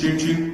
changing.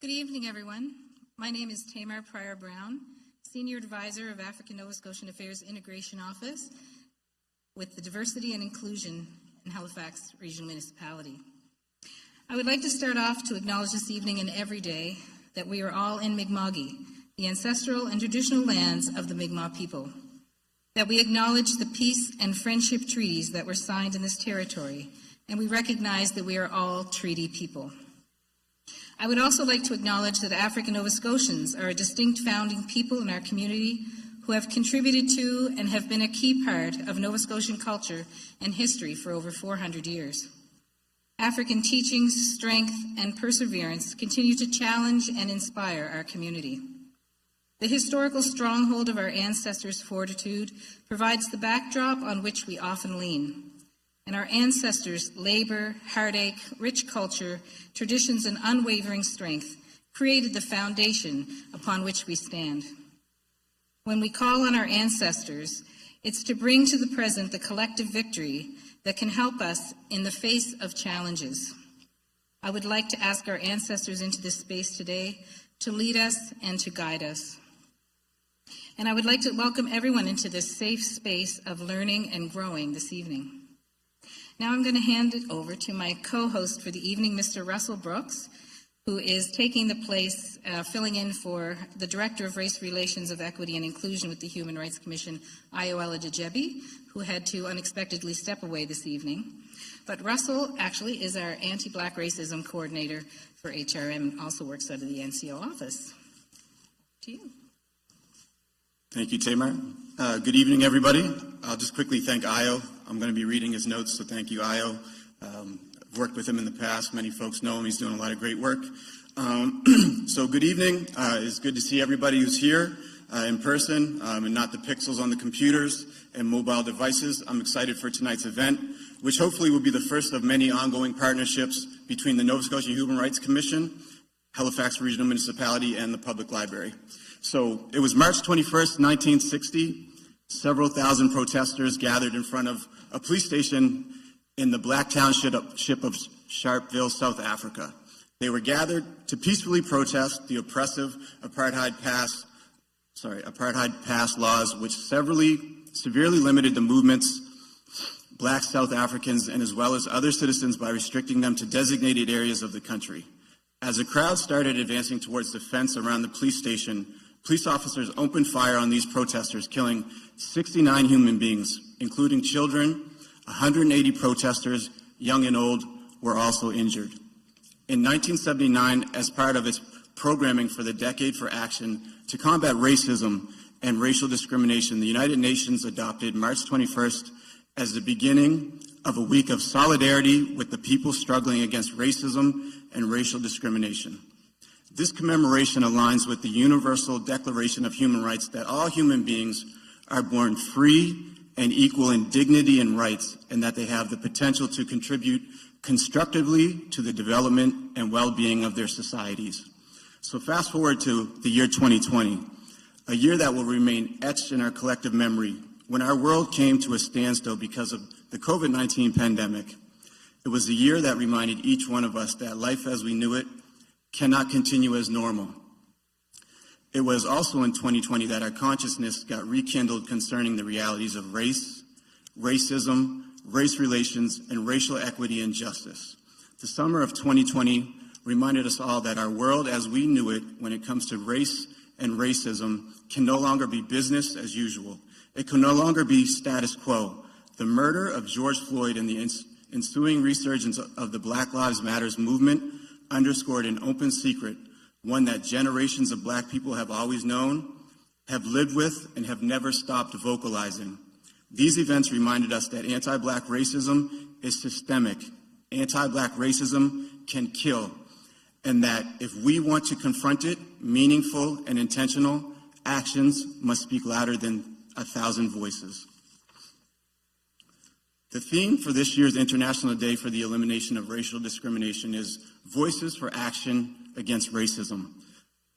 Good evening, everyone. My name is Tamar Pryor-Brown, Senior Advisor of African Nova Scotian Affairs Integration Office with the Diversity and Inclusion in Halifax Regional Municipality. I would like to start off to acknowledge this evening and every day that we are all in Mi'kma'ki, the ancestral and traditional lands of the Mi'kmaq people, that we acknowledge the peace and friendship treaties that were signed in this territory, and we recognize that we are all treaty people. I would also like to acknowledge that African Nova Scotians are a distinct founding people in our community who have contributed to and have been a key part of Nova Scotian culture and history for over 400 years. African teachings, strength, and perseverance continue to challenge and inspire our community. The historical stronghold of our ancestors' fortitude provides the backdrop on which we often lean. And our ancestors' labor, heartache, rich culture, traditions, and unwavering strength created the foundation upon which we stand. When we call on our ancestors, it's to bring to the present the collective victory that can help us in the face of challenges. I would like to ask our ancestors into this space today to lead us and to guide us. And I would like to welcome everyone into this safe space of learning and growing this evening. Now I'm going to hand it over to my co-host for the evening, Mr. Russell Brooks, who is taking the place, filling in for the Director of Race Relations of Equity and Inclusion with the Human Rights Commission, Aladejebi, who had to unexpectedly step away this evening. But Russell actually is our anti-Black racism coordinator for HRM and also works out of the NCO office. To you. Thank you, Tamar. Good evening, everybody. I'll just quickly thank Io. I'm going to be reading his notes, so thank you, Io. I've worked with him in the past. Many folks know him. He's doing a lot of great work. So good evening. It's good to see everybody who's here in person and not the pixels on the computers and mobile devices. I'm excited for tonight's event, which hopefully will be the first of many ongoing partnerships between the Nova Scotia Human Rights Commission, Halifax Regional Municipality, and the Public Library. So it was March 21st, 1960. Several thousand protesters gathered in front of a police station in the Black Township of Sharpeville, South Africa. They were gathered to peacefully protest the oppressive apartheid pass laws, which severely limited the movement's Black South Africans and as well as other citizens by restricting them to designated areas of the country. As the crowd started advancing towards the fence around the police station, police officers opened fire on these protesters, killing 69 human beings, including children. 180 protesters, young and old, were also injured. In 1979, as part of its programming for the Decade for Action to combat racism and racial discrimination, the United Nations adopted March 21st as the beginning of a week of solidarity with the people struggling against racism and racial discrimination. This commemoration aligns with the Universal Declaration of Human Rights that all human beings are born free and equal in dignity and rights, and that they have the potential to contribute constructively to the development and well-being of their societies. So fast forward to the year 2020, a year that will remain etched in our collective memory, when our world came to a standstill because of the COVID-19 pandemic. It was a year that reminded each one of us that life as we knew it cannot continue as normal. It was also in 2020 that our consciousness got rekindled concerning the realities of race, racism, race relations, and racial equity and justice. The summer of 2020 reminded us all that our world as we knew it when it comes to race and racism can no longer be business as usual. It can no longer be status quo. The murder of George Floyd and the ensuing resurgence of the Black Lives Matter movement underscored an open secret, one that generations of Black people have always known, have lived with, and have never stopped vocalizing. These events reminded us that anti-Black racism is systemic. Anti-Black racism can kill, and that if we want to confront it, meaningful and intentional actions must speak louder than 1,000 voices. The theme for this year's International Day for the Elimination of Racial Discrimination is Voices for Action Against Racism.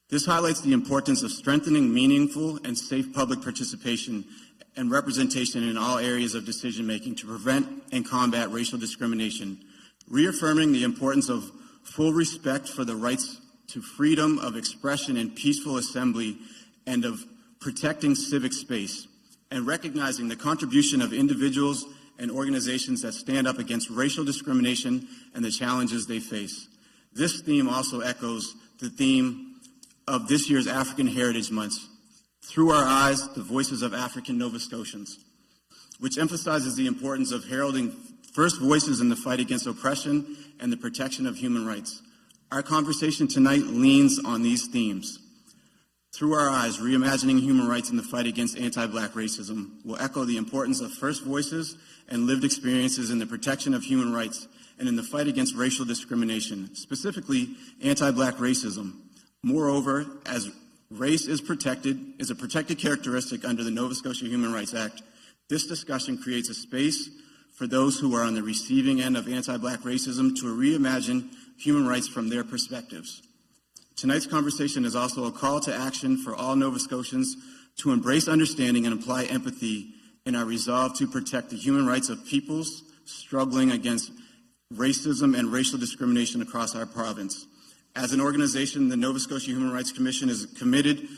This highlights the importance of strengthening meaningful and safe public participation and representation in all areas of decision-making to prevent and combat racial discrimination, reaffirming the importance of full respect for the rights to freedom of expression and peaceful assembly and of protecting civic space, and recognizing the contribution of individuals and organizations that stand up against racial discrimination and the challenges they face. This theme also echoes the theme of this year's African Heritage Month, Through Our Eyes, the Voices of African Nova Scotians, which emphasizes the importance of heralding first voices in the fight against oppression and the protection of human rights. Our conversation tonight leans on these themes. Through Our Eyes, Reimagining Human Rights in the Fight Against Anti-Black Racism will echo the importance of first voices and lived experiences in the protection of human rights and in the fight against racial discrimination, specifically anti-Black racism. Moreover, as Race is a protected characteristic under the Nova Scotia Human Rights Act. This discussion creates a space for those who are on the receiving end of anti-Black racism to reimagine human rights from their perspectives. Tonight's conversation is also a call to action for all Nova Scotians to embrace understanding and apply empathy in our resolve to protect the human rights of peoples struggling against racism and racial discrimination across our province. As an organization, the Nova Scotia Human Rights Commission is committed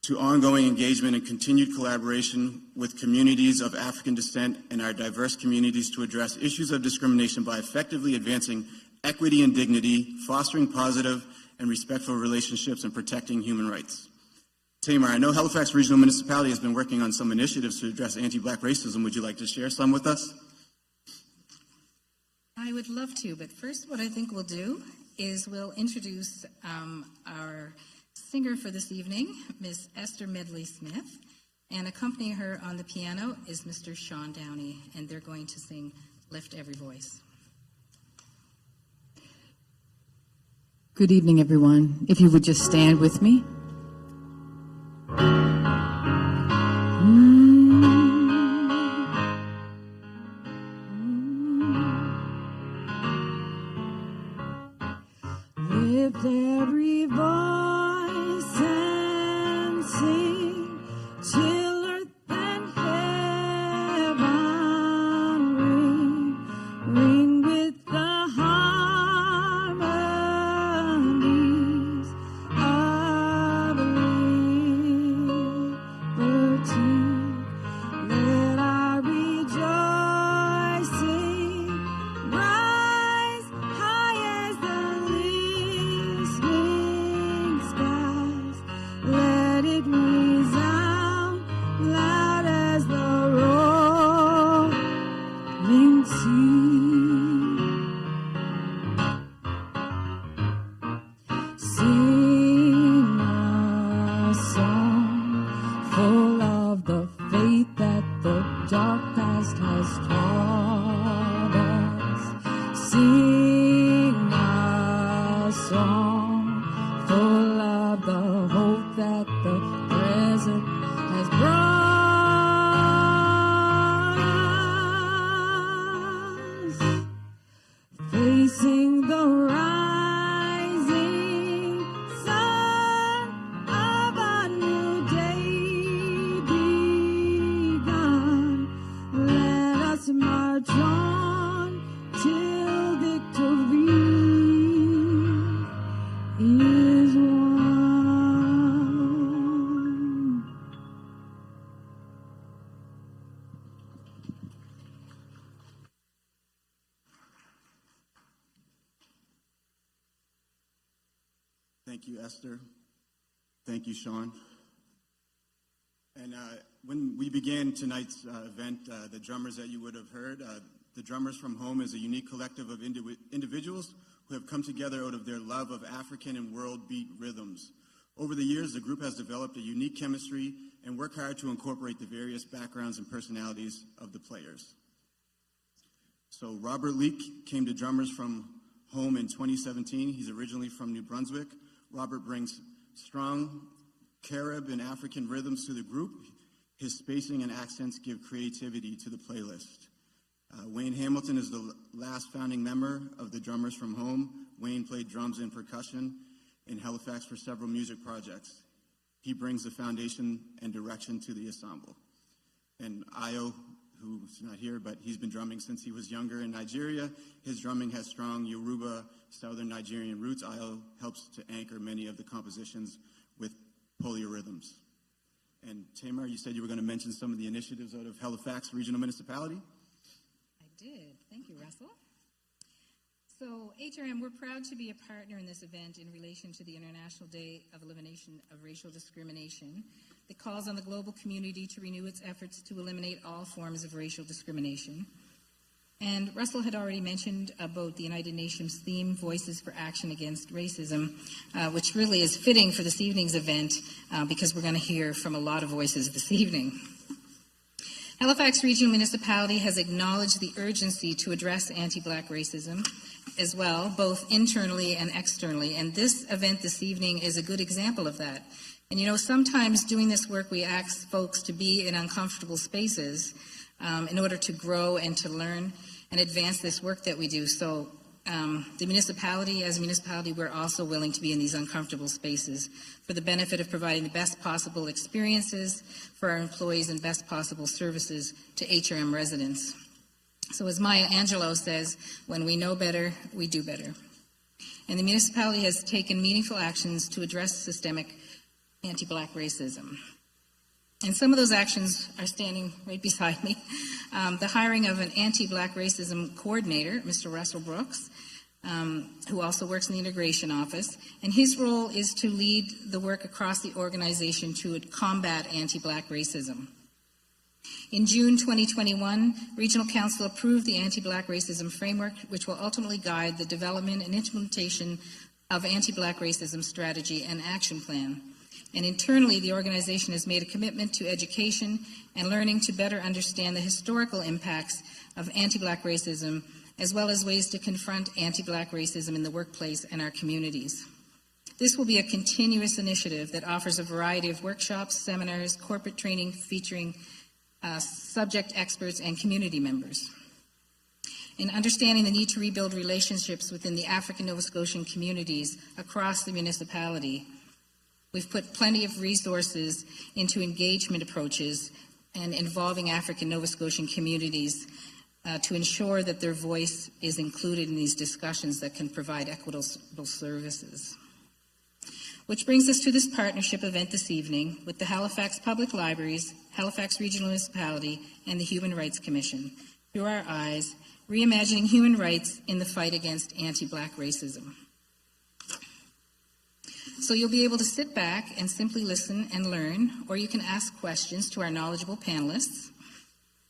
to ongoing engagement and continued collaboration with communities of African descent and our diverse communities to address issues of discrimination by effectively advancing equity and dignity, fostering positive and respectful relationships, and protecting human rights. Tamar, I know Halifax Regional Municipality has been working on some initiatives to address anti-Black racism. Would you like to share some with us? I would love to, but first what I think we'll do is we'll introduce our singer for this evening, Miss Esther Medley-Smith, and accompanying her on the piano is Mr. Sean Downey, and they're going to sing Lift Every Voice. Good evening, everyone. If you would just stand with me. Lift every voice and sing till earth and heaven ring with the harmonies of liberty. Let our rejoicing rise high as the listening skies. Let it resound loud as the rolling sea. Sing a song full of the faith that the dark past has taught us. Sing a song full of the hope that the present has brought us. Facing the rising sun of a new day begun. Let us march on till victory is won. Thank you, Esther. Thank you, Sean. And when we began tonight's event, the drummers that you would have heard, the Drummers from Home is a unique collective of individuals who have come together out of their love of African and world beat rhythms. Over the years, the group has developed a unique chemistry and worked hard to incorporate the various backgrounds and personalities of the players. So Robert Leake came to Drummers from Home in 2017. He's originally from New Brunswick. Robert brings strong Carib and African rhythms to the group. His spacing and accents give creativity to the playlist. Wayne Hamilton is the last founding member of the Drummers from Home. Wayne played drums and percussion in Halifax for several music projects. He brings the foundation and direction to the ensemble. And Ayo, who's not here, but he's been drumming since he was younger in Nigeria. His drumming has strong Yoruba, Southern Nigerian roots. Ayo helps to anchor many of the compositions with polyrhythms. And Tamar, you said you were going to mention some of the initiatives out of Halifax Regional Municipality? I did. Thank you, Russell. So, HRM, we're proud to be a partner in this event in relation to the International Day of Elimination of Racial Discrimination that calls on the global community to renew its efforts to eliminate all forms of racial discrimination. And Russell had already mentioned about the United Nations theme, Voices for Action Against Racism, which really is fitting for this evening's event because we're going to hear from a lot of voices this evening. Halifax Regional Municipality has acknowledged the urgency to address anti-Black racism, as well, both internally and externally. And this event this evening is a good example of that. And you know, sometimes doing this work, we ask folks to be in uncomfortable spaces in order to grow and to learn and advance this work that we do. So the municipality, as a municipality, we're also willing to be in these uncomfortable spaces for the benefit of providing the best possible experiences for our employees and best possible services to HRM residents. So as Maya Angelou says, when we know better, we do better. And the municipality has taken meaningful actions to address systemic anti-Black racism. And some of those actions are standing right beside me. The hiring of an anti-Black racism coordinator, Mr. Russell Brooks, who also works in the integration office. And his role is to lead the work across the organization to combat anti-Black racism. In June 2021, Regional Council approved the anti-Black racism framework, which will ultimately guide the development and implementation of anti-Black racism strategy and action plan. And internally, the organization has made a commitment to education and learning to better understand the historical impacts of anti-Black racism, as well as ways to confront anti-Black racism in the workplace and our communities. This will be a continuous initiative that offers a variety of workshops, seminars, corporate training featuring subject experts and community members. In understanding the need to rebuild relationships within the African Nova Scotian communities across the municipality, we've put plenty of resources into engagement approaches and involving African Nova Scotian communities to ensure that their voice is included in these discussions that can provide equitable services. Which brings us to this partnership event this evening with the Halifax Public Libraries, Halifax Regional Municipality, and the Human Rights Commission. Through our eyes, reimagining human rights in the fight against anti-Black racism. So you'll be able to sit back and simply listen and learn, or you can ask questions to our knowledgeable panelists.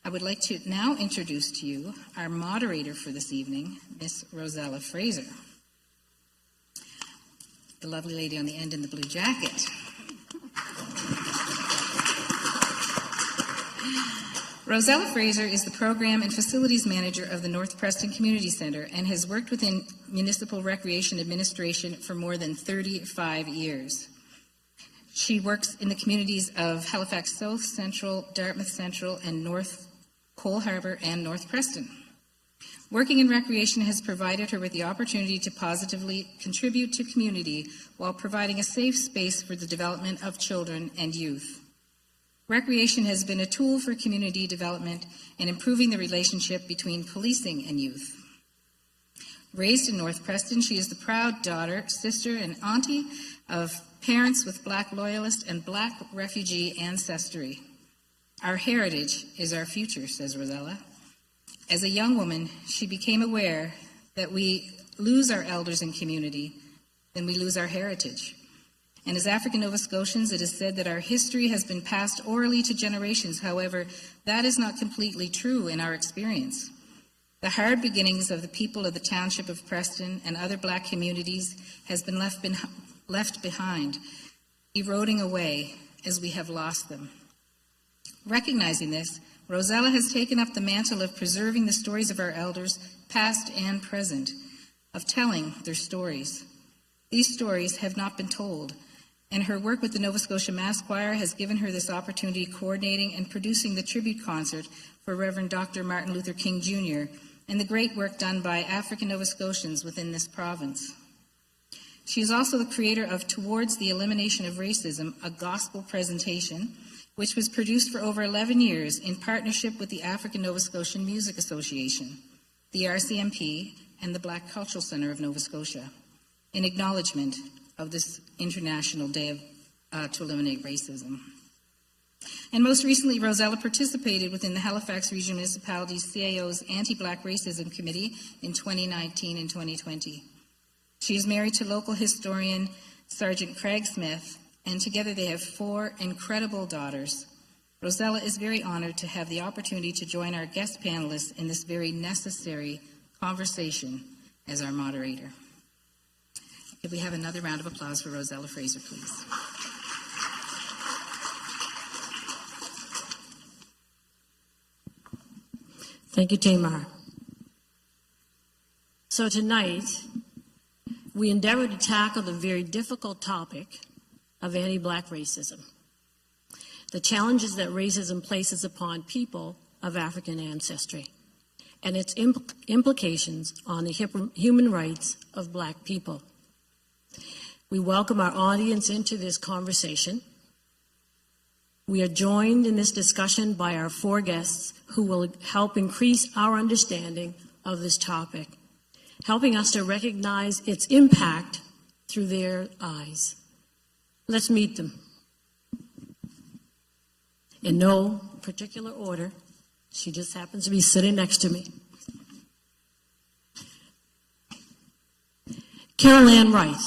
I would like to now introduce to you our moderator for this evening, Miss Rosella Fraser. The lovely lady on the end in the blue jacket. Rosella Fraser is the Program and Facilities Manager of the North Preston Community Center and has worked within municipal recreation administration for more than 35 years. She works in the communities of Halifax South, Central, Dartmouth Central, and North Cole Harbour and North Preston. Working in recreation has provided her with the opportunity to positively contribute to community while providing a safe space for the development of children and youth. Recreation has been a tool for community development and improving the relationship between policing and youth. Raised in North Preston, she is the proud daughter, sister, and auntie of parents with Black loyalist and Black refugee ancestry. Our heritage is our future, says Rosella. As a young woman, she became aware that we lose our elders in community, then we lose our heritage. And as African Nova Scotians, it is said that our history has been passed orally to generations. However, that is not completely true in our experience. The hard beginnings of the people of the township of Preston and other Black communities has been left behind, eroding away as we have lost them. Recognizing this, Rosella has taken up the mantle of preserving the stories of our elders, past and present, of telling their stories. These stories have not been told, and her work with the Nova Scotia Mass Choir has given her this opportunity, coordinating and producing the tribute concert for Reverend Dr. Martin Luther King Jr. and the great work done by African Nova Scotians within this province. She is also the creator of Towards the Elimination of Racism, a gospel presentation, which was produced for over 11 years in partnership with the African Nova Scotian Music Association, the RCMP, and the Black Cultural Centre of Nova Scotia, in acknowledgement of this International Day to Eliminate Racism. And most recently, Rosella participated within the Halifax Regional Municipality's CAO's Anti-Black Racism Committee in 2019 and 2020. She is married to local historian Sergeant Craig Smith, and together they have 4 incredible daughters. Rosella is very honored to have the opportunity to join our guest panelists in this very necessary conversation as our moderator. Could we have another round of applause for Rosella Fraser, please? Thank you, Tamar. So tonight, we endeavor to tackle the very difficult topic of anti-Black racism, the challenges that racism places upon people of African ancestry, and its implications on the human rights of Black people. We welcome our audience into this conversation. We are joined in this discussion by our four guests who will help increase our understanding of this topic, helping us to recognize its impact through their eyes. Let's meet them. In no particular order. She just happens to be sitting next to me. Carolann Wright.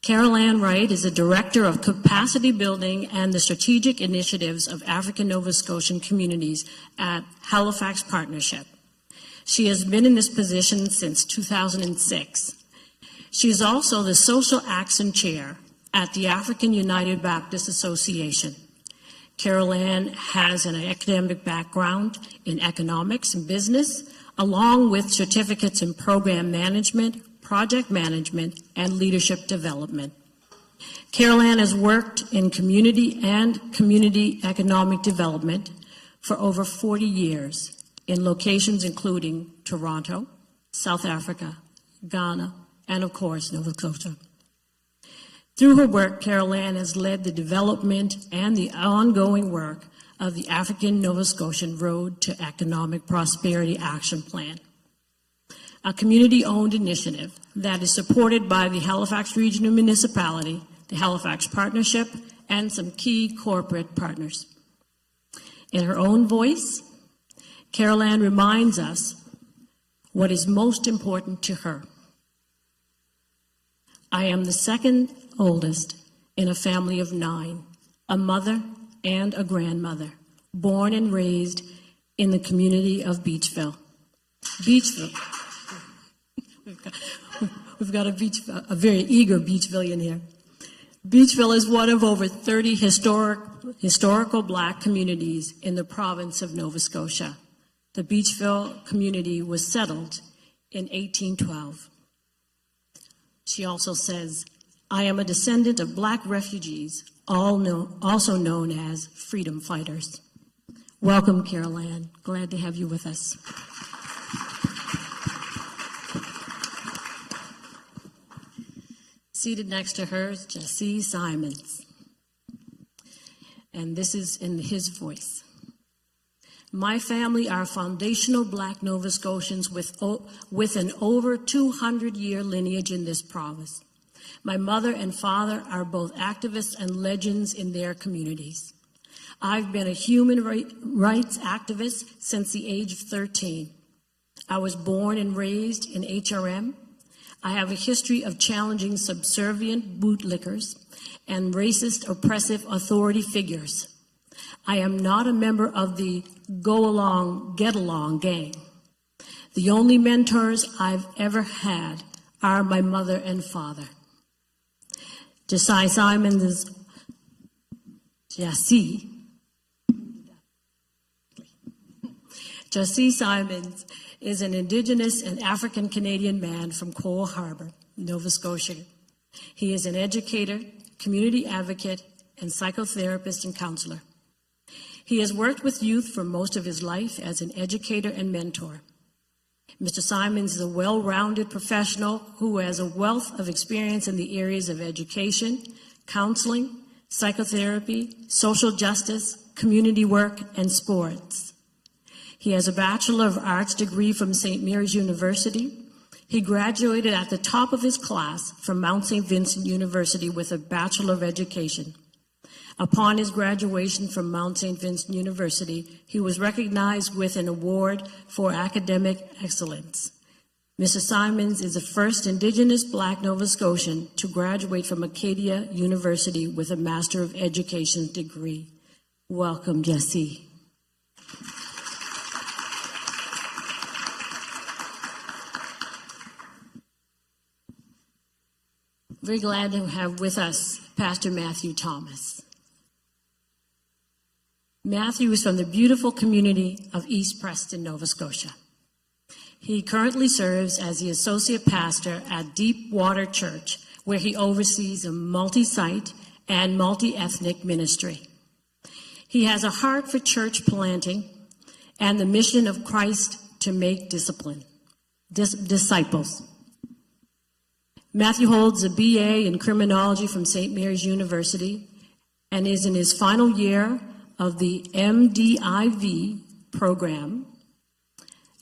Carolann Wright is the Director of Capacity Building and the Strategic Initiatives of African Nova Scotian Communities at Halifax Partnership. She has been in this position since 2006. She is also the Social Action Chair at the African United Baptist Association. Carolann has an academic background in economics and business, along with certificates in program management, project management, and leadership development. Carolann has worked in community and community economic development for over 40 years in locations including Toronto, South Africa, Ghana, and of course, Nova Scotia. Through her work, Carolann has led the development and the ongoing work of the African Nova Scotian Road to Economic Prosperity Action Plan, a community-owned initiative that is supported by the Halifax Regional Municipality, the Halifax Partnership, and some key corporate partners. In her own voice, Carolann reminds us what is most important to her. I am the second oldest in a family of 9, a mother and a grandmother, born and raised in the community of Beachville. Beachville. We've got a very eager Beachvillian here. Beachville is one of over 30 historical Black communities in the province of Nova Scotia. The Beachville community was settled in 1812. She also says, I am a descendant of Black refugees, also known as freedom fighters. Welcome, Carolann. Glad to have you with us. Seated next to her is Gyasi Symonds. And this is in his voice. My family are foundational Black Nova Scotians with an over 200-year lineage in this province. My mother and father are both activists and legends in their communities. I've been a human rights activist since the age of 13. I was born and raised in HRM. I have a history of challenging subservient bootlickers and racist, oppressive authority figures. I am not a member of the go along, get along gang. The only mentors I've ever had are my mother and father. Gyasi Symonds is an Indigenous and African Canadian man from Cole Harbour, Nova Scotia. He is an educator, community advocate, and psychotherapist and counselor. He has worked with youth for most of his life as an educator and mentor. Mr. Symonds is a well-rounded professional who has a wealth of experience in the areas of education, counseling, psychotherapy, social justice, community work, and sports. He has a Bachelor of Arts degree from St. Mary's University. He graduated at the top of his class from Mount St. Vincent University with a Bachelor of Education. Upon his graduation from Mount St. Vincent University, he was recognized with an award for academic excellence. Mr. Symonds is the first Indigenous Black Nova Scotian to graduate from Acadia University with a Master of Education degree. Welcome, Gyasi. Very glad to have with us Pastor Matthew Thomas. Matthew is from the beautiful community of East Preston, Nova Scotia. He currently serves as the associate pastor at Deepwater Church, where he oversees a multi-site and multi-ethnic ministry. He has a heart for church planting and the mission of Christ to make disciples. Matthew holds a BA in criminology from St. Mary's University and is in his final year of the MDiv program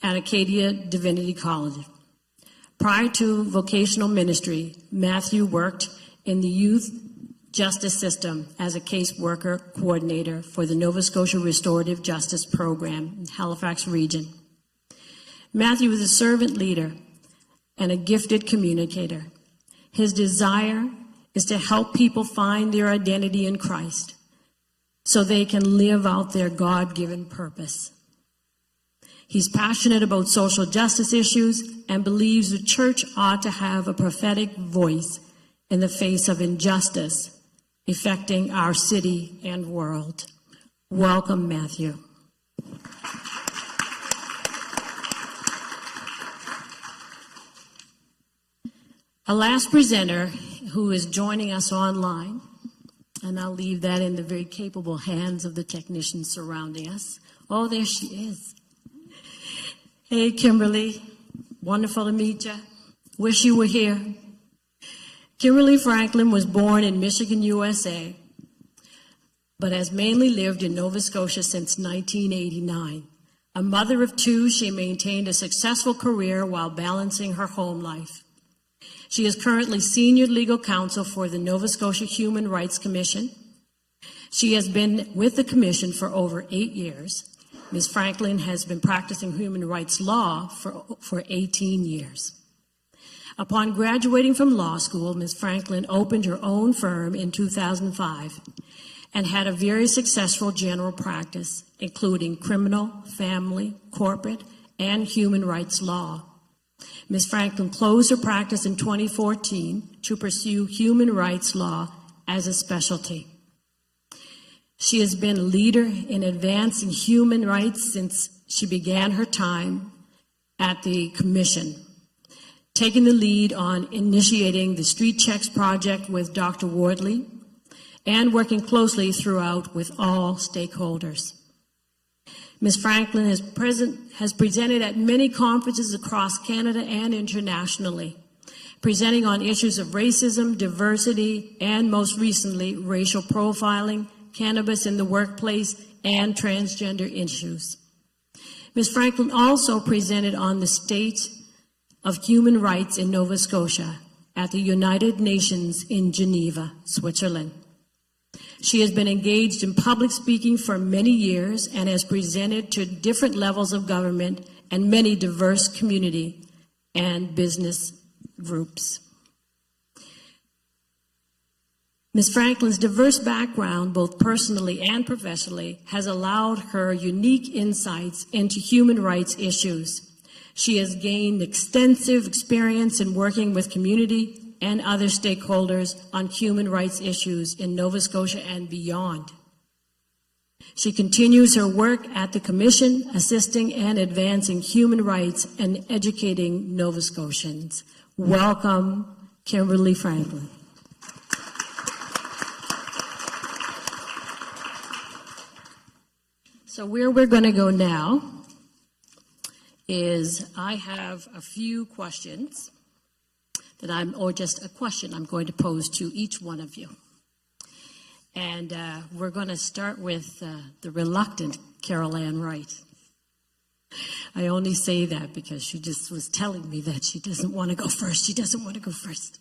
at Acadia Divinity College. Prior to vocational ministry, Matthew worked in the youth justice system as a caseworker coordinator for the Nova Scotia Restorative Justice Program in Halifax region. Matthew is a servant leader and a gifted communicator. His desire is to help people find their identity in Christ so they can live out their God-given purpose. He's passionate about social justice issues and believes the church ought to have a prophetic voice in the face of injustice affecting our city and world. Welcome, Matthew. Our last presenter, who is joining us online, and I'll leave that in the very capable hands of the technicians surrounding us. Oh, there she is. Hey, Kimberly. Wonderful to meet you. Wish you were here. Kimberly Franklin was born in Michigan, USA, but has mainly lived in Nova Scotia since 1989. A mother of two, she maintained a successful career while balancing her home life. She is currently senior legal counsel for the Nova Scotia Human Rights Commission. She has been with the commission for over 8 years. Ms. Franklin has been practicing human rights law for 18 years. Upon graduating from law school, Ms. Franklin opened her own firm in 2005 and had a very successful general practice, including criminal, family, corporate, and human rights law. Ms. Franklin closed her practice in 2014 to pursue human rights law as a specialty. She has been a leader in advancing human rights since she began her time at the Commission, taking the lead on initiating the Street Checks project with Dr. Wardley and working closely throughout with all stakeholders. Ms. Franklin has presented at many conferences across Canada and internationally, presenting on issues of racism, diversity, and most recently, racial profiling, cannabis in the workplace, and transgender issues. Ms. Franklin also presented on the state of human rights in Nova Scotia at the United Nations in Geneva, Switzerland. She has been engaged in public speaking for many years and has presented to different levels of government and many diverse community and business groups. Ms. Franklin's diverse background, both personally and professionally, has allowed her unique insights into human rights issues. She has gained extensive experience in working with community and other stakeholders on human rights issues in Nova Scotia and beyond. She continues her work at the Commission, assisting and advancing human rights and educating Nova Scotians. Welcome, Kimberly Franklin. So where we're going to go now is I have a few questions or just a question I'm going to pose to each one of you. And we're going to start with the reluctant Carolann Wright. I only say that because she just was telling me that she doesn't want to go first. She doesn't want to go first.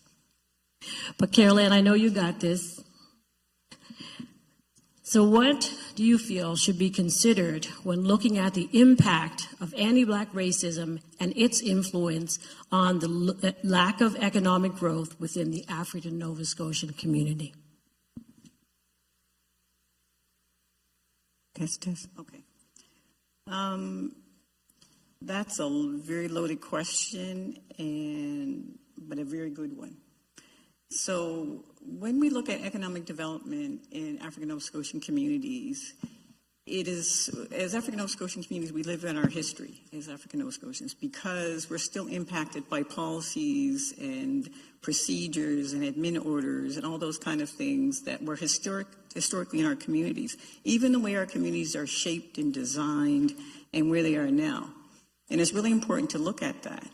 But Carolann, I know you got this. So what do you feel should be considered when looking at the impact of anti-Black racism and its influence on the lack of economic growth within the African Nova Scotian community? Test. Okay. That's a very loaded question, but a very good one. So when we look at economic development in African Nova Scotian communities, it is, as African Nova Scotian communities, we live in our history as African Nova Scotians because we're still impacted by policies and procedures and admin orders and all those kind of things that were historically in our communities, even the way our communities are shaped and designed and where they are now. And it's really important to look at that.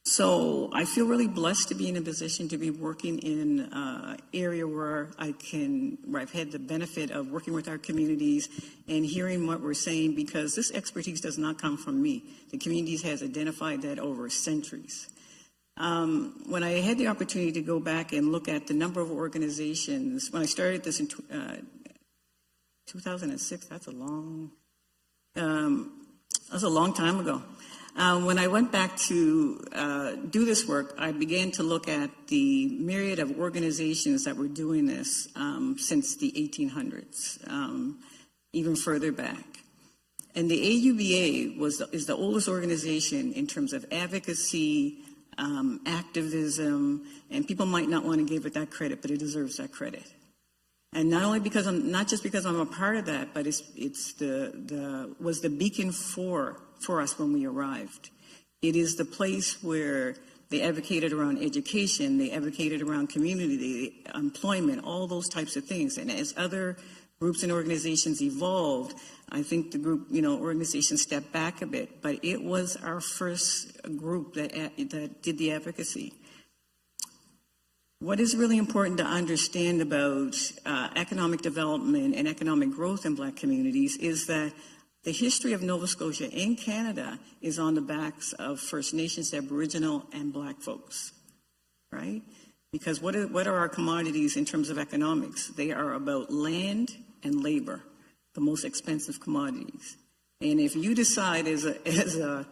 So I feel really blessed to be in a position to be working in an area where I've had the benefit of working with our communities and hearing what we're saying, because this expertise does not come from me. The communities has identified that over centuries. When I had the opportunity to go back and look at the number of organizations, when I started this in 2006, that's a long time ago. When I went back to do this work, I began to look at the myriad of organizations that were doing this since the 1800s, even further back. And the AUBA is the oldest organization in terms of advocacy, activism, and people might not want to give it that credit, but it deserves that credit. And not just because I'm a part of that, but was the beacon for us when we arrived. It is the place where they advocated around education, they advocated around community, employment, all those types of things. And as other groups and organizations evolved, I think the group, organizations stepped back a bit, but it was our first group that did the advocacy. What is really important to understand about economic development and economic growth in Black communities is that the history of Nova Scotia and Canada is on the backs of First Nations, Aboriginal, and Black folks, right? Because what are our commodities in terms of economics? They are about land and labor, the most expensive commodities. And if you decide as a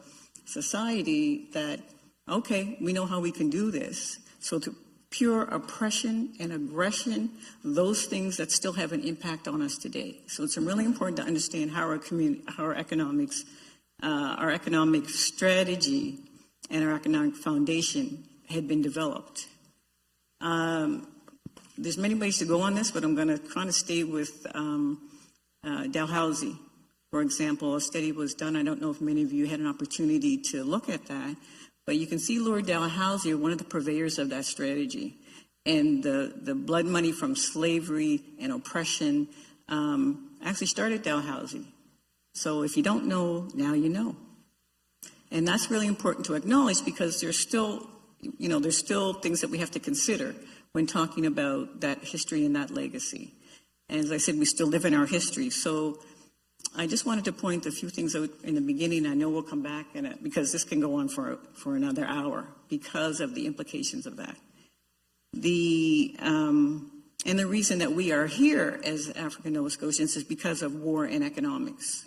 society that, okay, we know how we can do this, so to pure oppression and aggression, those things that still have an impact on us today. So it's really important to understand how our economic strategy and our economic foundation had been developed. There's many ways to go on this, but I'm going to kind of stay with Dalhousie. For example, a study was done. I don't know if many of you had an opportunity to look at that. But you can see Lord Dalhousie, one of the purveyors of that strategy. And the blood money from slavery and oppression actually started Dalhousie. So if you don't know, now you know. And that's really important to acknowledge because there's still things that we have to consider when talking about that history and that legacy. And as I said, we still live in our history. So I just wanted to point a few things out in the beginning. I know we'll come back because this can go on for another hour because of the implications of that. And the reason that we are here as African Nova Scotians is because of war and economics.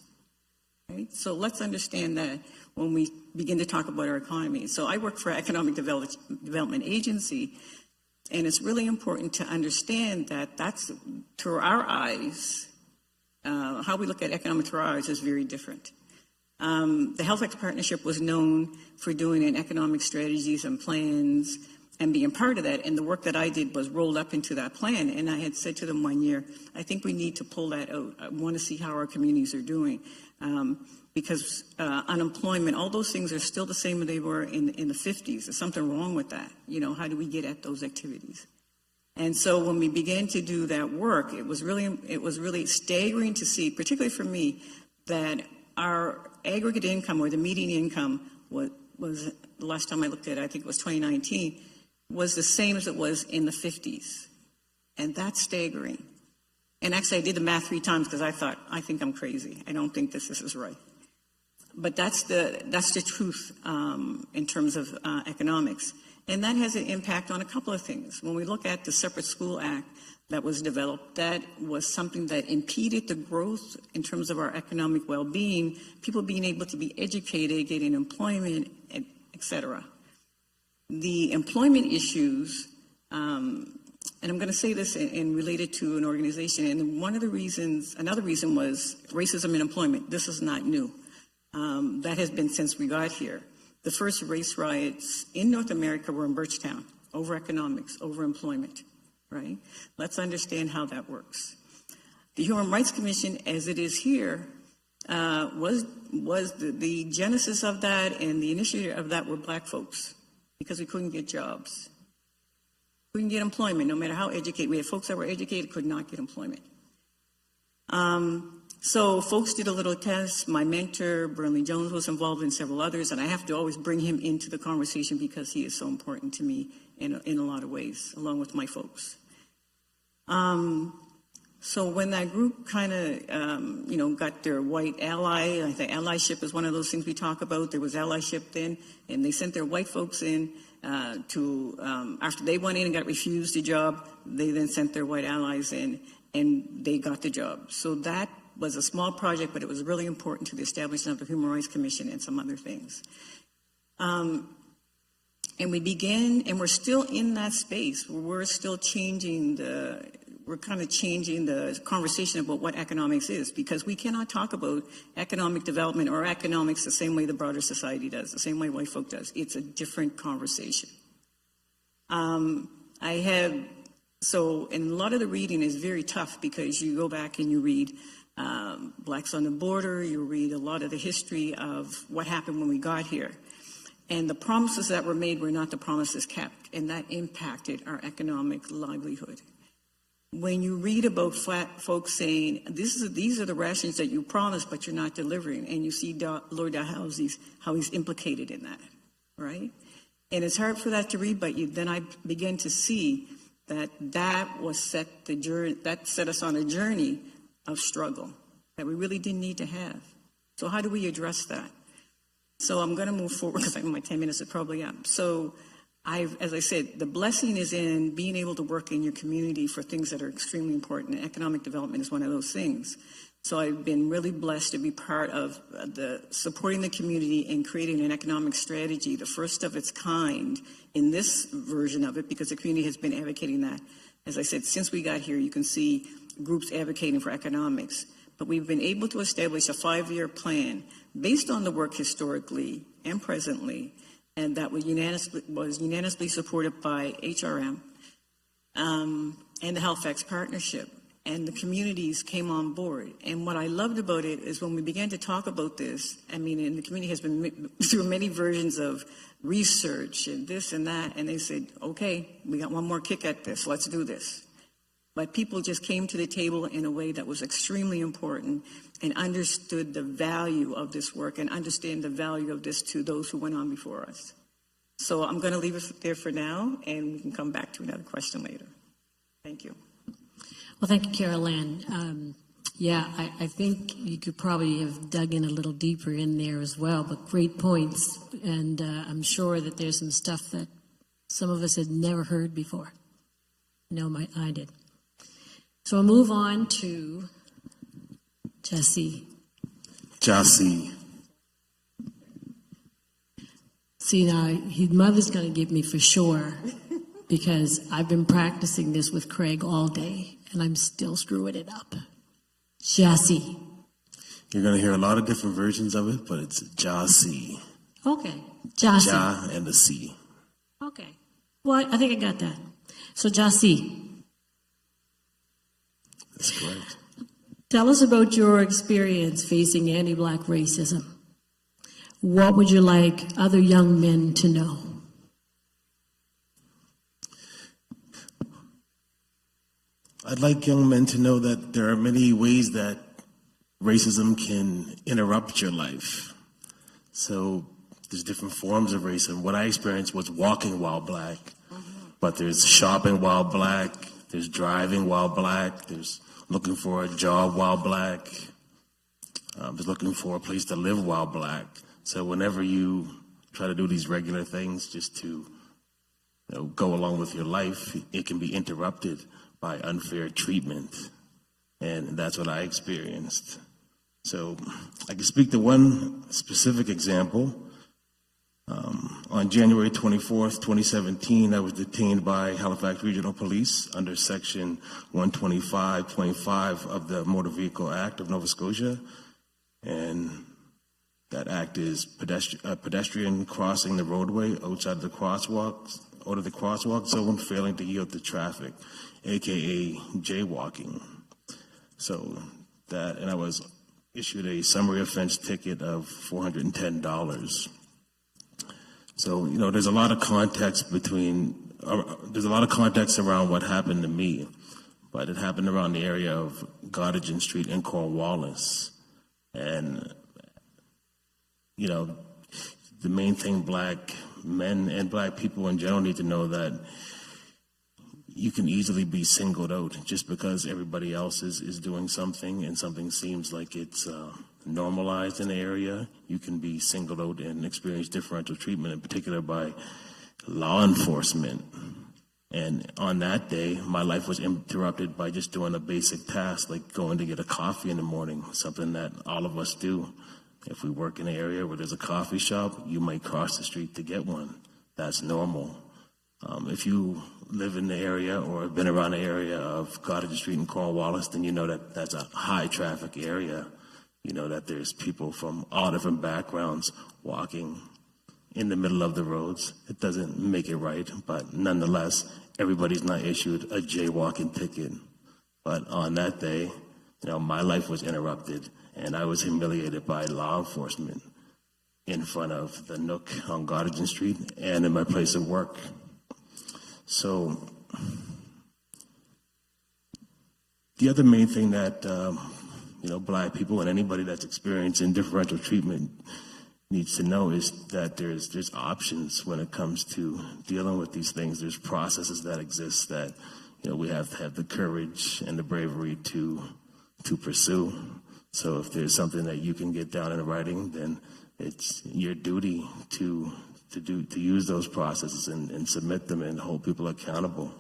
Right? So let's understand that when we begin to talk about our economy. So I work for Economic Development Agency, and it's really important to understand that that's through our eyes. How we look at economic through our eyes is very different. The Halifax Partnership was known for doing an economic strategies and plans and being part of that. And the work that I did was rolled up into that plan. And I had said to them one year, I think we need to pull that out. I want to see how our communities are doing. Because unemployment, all those things are still the same as they were in the 50s. There's something wrong with that. How do we get at those activities? And so when we began to do that work, it was really staggering to see, particularly for me, that our aggregate income or the median income was the last time I looked at it, I think it was 2019, was the same as it was in the 50s. And that's staggering. And actually I did the math 3 times because I think I'm crazy. I don't think this is right. But that's the truth in terms of economics. And that has an impact on a couple of things. When we look at the Separate School Act that was developed, that was something that impeded the growth in terms of our economic well-being, people being able to be educated, getting employment, et cetera. The employment issues, and I'm going to say this and relate it to an organization, and another reason was racism in employment. This is not new. That has been since we got here. The first race riots in North America were in Birchtown, over economics, over employment, right? Let's understand how that works. The Human Rights Commission, as it is here, was the genesis of that, and the initiator of that were Black folks, because we couldn't get jobs. Couldn't get employment, no matter how educated. We had folks that were educated, could not get employment. So folks did a little test. My mentor, Burnley Jones, was involved, in several others, and I have to always bring him into the conversation because he is so important to me in a lot of ways, along with my folks. So when that group kind of, got their white ally, I think allyship is one of those things we talk about. There was allyship then, and they sent their white folks in after they went in and got refused the job, they then sent their white allies in, and they got the job. So that was a small project, but it was really important to the establishment of the Human Rights Commission and some other things. And we began, and we're still in that space. We're still we're kind of changing the conversation about what economics is, because we cannot talk about economic development or economics the same way the broader society does, the same way white folk does. It's a different conversation. So, and a lot of the reading is very tough, because you go back and you read Blacks on the Border, you read a lot of the history of what happened when we got here. And the promises that were made were not the promises kept, and that impacted our economic livelihood. When you read about folks saying, these are the rations that you promised, but you're not delivering, and you see Lord Dalhousie, how he's implicated in that, right? And it's hard for that to read, but then I began to see that was set us on a journey of struggle that we really didn't need to have. So how do we address that? So I'm going to move forward, because my 10 minutes are probably up. So as I said, the blessing is in being able to work in your community for things that are extremely important, and economic development is one of those things. So I've been really blessed to be part of supporting the community and creating an economic strategy, the first of its kind in this version of it, because the community has been advocating that. As I said, since we got here, you can see groups advocating for economics. But we've been able to establish a 5-year plan based on the work historically and presently, and that was unanimously supported by HRM and the Halifax Partnership. And the communities came on board. And what I loved about it is when we began to talk about this, and the community has been through many versions of research and this and that, and they said, okay, we got one more kick at this, let's do this. But people just came to the table in a way that was extremely important and understood the value of this work and understand the value of this to those who went on before us. So I'm going to leave it there for now, and we can come back to another question later. Thank you. Well, thank you, Carolann. I think you could probably have dug in a little deeper in there as well, but great points. And I'm sure that there's some stuff that some of us had never heard before. I did. So I'll move on to Gyasi. Gyasi. See, now, his mother's going to get me for sure, because I've been practicing this with Craig all day, and I'm still screwing it up. Gyasi. You're going to hear a lot of different versions of it, but it's Gyasi. Okay. Gyasi. Ja and the C. Okay. Well, I think I got that. So, Gyasi. That's correct. Tell us about your experience facing anti-Black racism. What would you like other young men to know? I'd like young men to know that there are many ways that racism can interrupt your life. So there's different forms of racism. What I experienced was walking while Black, but there's shopping while Black, there's driving while Black, there's looking for a job while Black, there's looking for a place to live while Black. So whenever you try to do these regular things just to go along with your life, it can be interrupted by unfair treatment. And that's what I experienced. So I can speak to one specific example. On January 24th, 2017, I was detained by Halifax Regional Police under Section 125.5 of the Motor Vehicle Act of Nova Scotia. And that act is pedestrian crossing the roadway outside of the crosswalk zone, failing to yield to traffic, aka jaywalking. So that, and I was issued a summary offense ticket of $410. So, there's a lot of context around what happened to me, but it happened around the area of Gottingen Street in Cornwallis. And, the main thing Black men and Black people in general need to know that you can easily be singled out just because everybody else is doing something and something seems like it's normalized in the area. You can be singled out and experience differential treatment, in particular by law enforcement. And on that day, my life was interrupted by just doing a basic task like going to get a coffee in the morning, something that all of us do. If we work in an area where there's a coffee shop, you might cross the street to get one. That's normal. If you live in the area or have been around the area of Gottingen Street in Cornwallis, then you know that that's a high traffic area. You know that there's people from all different backgrounds walking in the middle of the roads. It doesn't make it right, but nonetheless, everybody's not issued a jaywalking ticket. But on that day, my life was interrupted and I was humiliated by law enforcement in front of the Nook on Gottingen Street and in my place of work. So the other main thing that, Black people and anybody that's experiencing differential treatment needs to know is that there's options when it comes to dealing with these things. There's processes that exist that, we have to have the courage and the bravery to pursue. So if there's something that you can get down in writing, then it's your duty to use those processes and submit them and hold people accountable.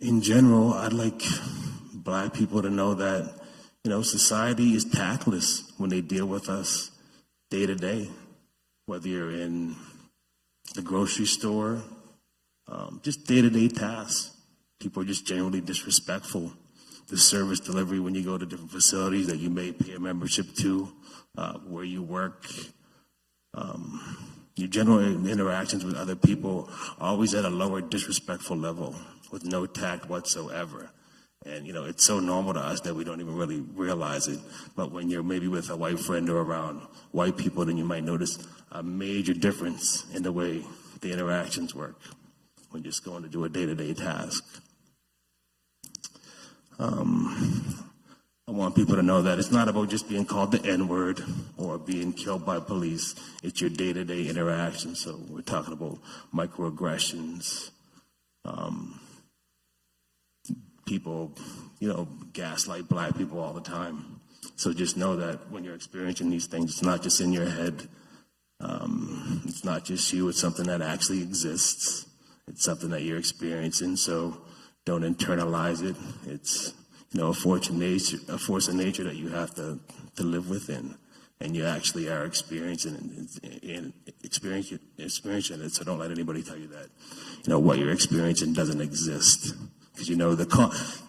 In general, I'd like Black people to know that, society is tactless when they deal with us day to day, whether you're in the grocery store, just day-to-day tasks. People are just generally disrespectful. The service delivery when you go to different facilities that you may pay a membership to, where you work, your general interactions with other people always at a lower disrespectful level with no tact whatsoever. And, it's so normal to us that we don't even really realize it. But when you're maybe with a white friend or around white people, then you might notice a major difference in the way the interactions work when just going to do a day-to-day task. I want people to know that it's not about just being called the N-word or being killed by police. It's your day-to-day interaction. So we're talking about microaggressions, people, gaslight Black people all the time. So just know that when you're experiencing these things, it's not just in your head. It's not just you. It's something that actually exists. It's something that you're experiencing. So don't internalize it. It's a force of nature that you have to live within, and you actually are experiencing it. So don't let anybody tell you that what you're experiencing doesn't exist, because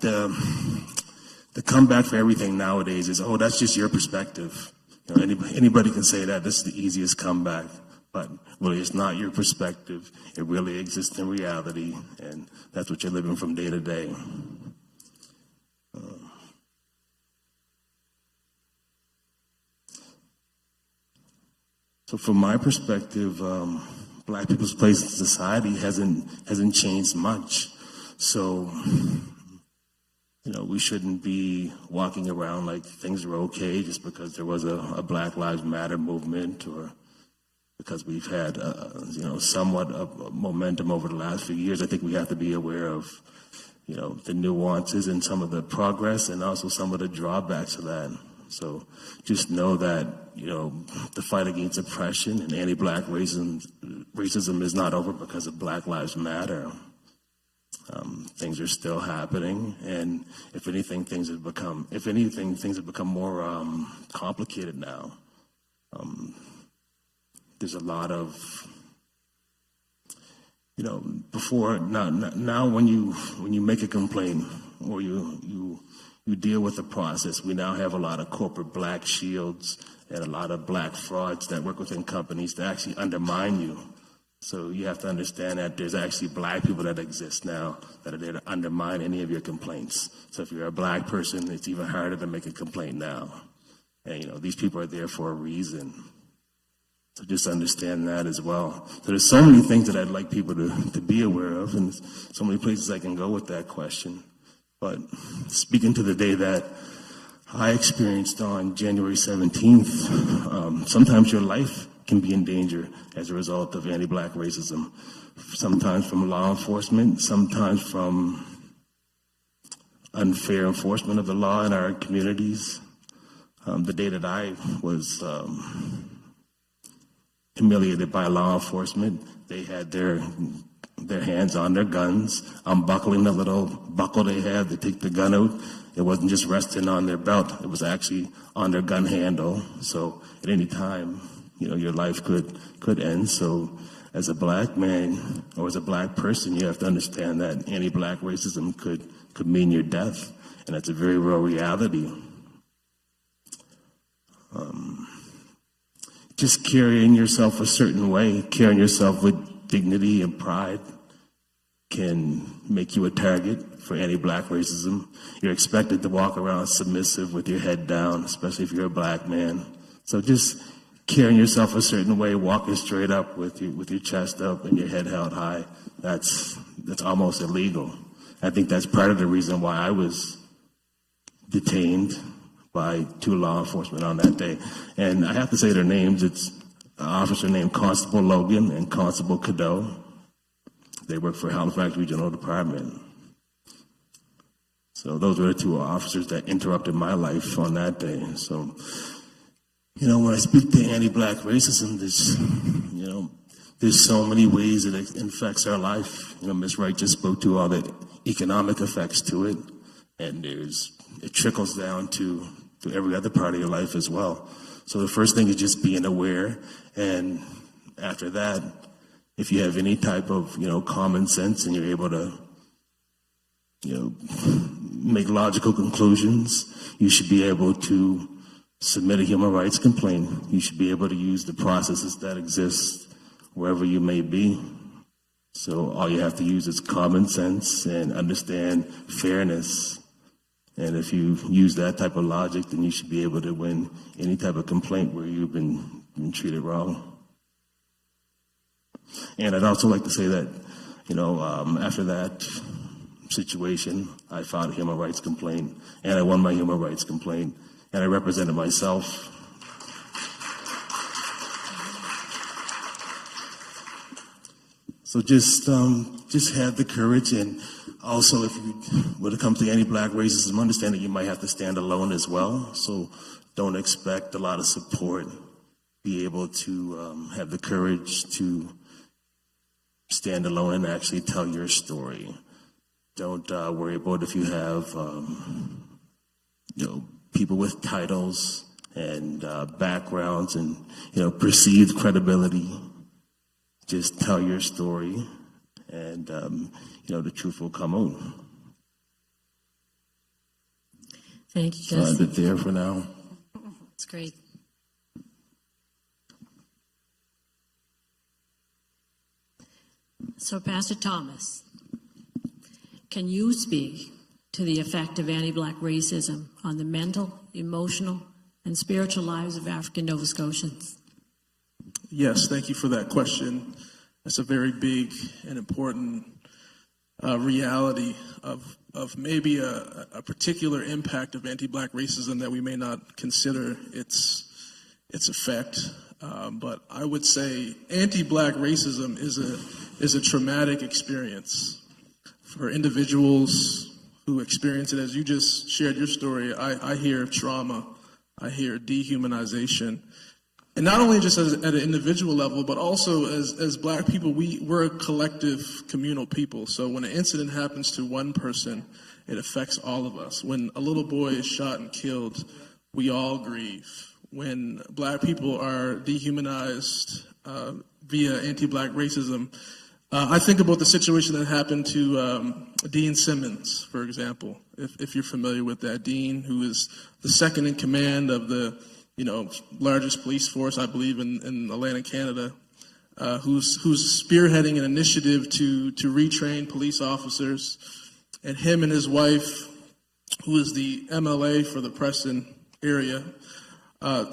the comeback for everything nowadays is, oh, that's just your perspective. Anybody can say that. This is the easiest comeback, but really it's not your perspective. It really exists in reality, and that's what you're living from day to day. So from my perspective, Black people's place in society hasn't changed much. So, we shouldn't be walking around like things are okay just because there was a Black Lives Matter movement, or because we've had, somewhat of momentum over the last few years. I think we have to be aware of, the nuances and some of the progress and also some of the drawbacks of that. So just know that, the fight against oppression and anti-Black racism is not over because of Black Lives Matter. Things are still happening, and if anything, things have become more complicated now. There's a lot of, before now when you make a complaint or you deal with the process, we now have a lot of corporate Black shields and a lot of Black frauds that work within companies to actually undermine you. So you have to understand that there's actually black people that exist now that are there to undermine any of your complaints. So if you're a black person, it's even harder to make a complaint now. And, these people are there for a reason. So just understand that as well. So there's so many things that I'd like people to be aware of, and so many places I can go with that question. But speaking to the day that I experienced on January 17th, sometimes your life can be in danger as a result of anti-black racism, sometimes from law enforcement, sometimes from unfair enforcement of the law in our communities. The day that I was humiliated by law enforcement, they had their hands on their guns, unbuckling the little buckle they had to take the gun out. It wasn't just resting on their belt, it was actually on their gun handle. So at any time, your life could end. So as a black man or as a black person, you have to understand that anti-black racism could mean your death, and that's a very real reality. Just carrying yourself a certain way, carrying yourself with dignity and pride can make you a target for anti-black racism. You're expected to walk around submissive with your head down, especially if you're a black man. So just carrying yourself a certain way, walking straight up with your chest up and your head held high, that's almost illegal. I think that's part of the reason why I was detained by 2 law enforcement on that day. And I have to say their names. It's an officer named Constable Logan and Constable Cadeau. They work for Halifax Regional Department. So those were the 2 officers that interrupted my life on that day. So, when I speak to anti-black racism, there's so many ways that it affects our life. Ms. Wright just spoke to all the economic effects to it, and it trickles down to every other part of your life as well. So the first thing is just being aware, and after that, if you have any type of common sense and you're able to make logical conclusions, you should be able to submit a human rights complaint. You should be able to use the processes that exist wherever you may be. So all you have to use is common sense and understand fairness. And if you use that type of logic, then you should be able to win any type of complaint where you've been treated wrong. And I'd also like to say that, after that situation, I filed a human rights complaint, and I won my human rights complaint, and I represented myself. So just have the courage, and also when it comes to anti-black racism, understand that you might have to stand alone as well. So don't expect a lot of support. Be able to have the courage to stand alone and actually tell your story. Don't worry about if you have people with titles and backgrounds and perceived credibility. Just tell your story, and the truth will come out. Thank you, So I'll Gyasi. end it there for now. That's great. So, Pastor Thomas, can you speak to the effect of anti-black racism on the mental, emotional, and spiritual lives of African Nova Scotians? Yes, thank you for that question. That's a very big and important reality of maybe a particular impact of anti-black racism that we may not consider its effect. But I would say anti-black racism is a traumatic experience for individuals who experience it. As you just shared your story, I hear trauma, I hear dehumanization. And not only just at an individual level, but also as black people, we're a collective communal people. So when an incident happens to one person, it affects all of us. When a little boy is shot and killed, we all grieve. When black people are dehumanized via anti-black racism, I think about the situation that happened to Dean Symonds, for example, if you're familiar with that. Dean, who is the second in command of the largest police force, I believe, in Atlantic, Canada. who's spearheading an initiative to retrain police officers, and him and his wife, who is the MLA for the Preston area,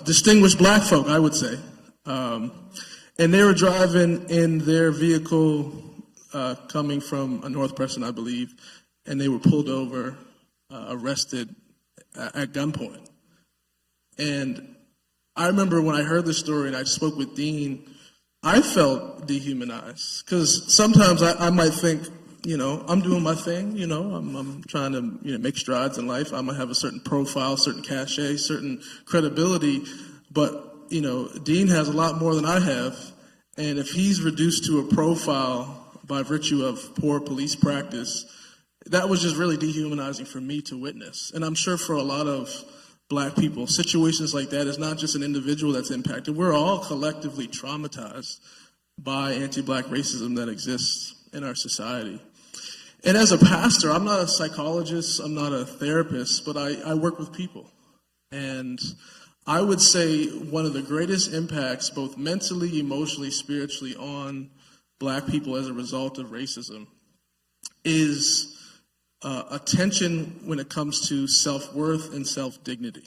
distinguished black folk, I would say. And they were driving in their vehicle coming from North Preston, I believe, and they were pulled over, arrested at gunpoint. And I remember when I heard the story and I spoke with Dean, I felt dehumanized, because sometimes I might think, I'm doing my thing, I'm trying to make strides in life. I might have a certain profile, certain cachet, certain credibility, but Dean has a lot more than I have, and if he's reduced to a profile by virtue of poor police practice, that was just really dehumanizing for me to witness. And I'm sure for a lot of black people, situations like that is not just an individual that's impacted. We're all collectively traumatized by anti-black racism that exists in our society. And as a pastor, I'm not a psychologist, I'm not a therapist, but I work with people. And I would say one of the greatest impacts, both mentally, emotionally, spiritually, on black people as a result of racism is a tension when it comes to self-worth and self-dignity.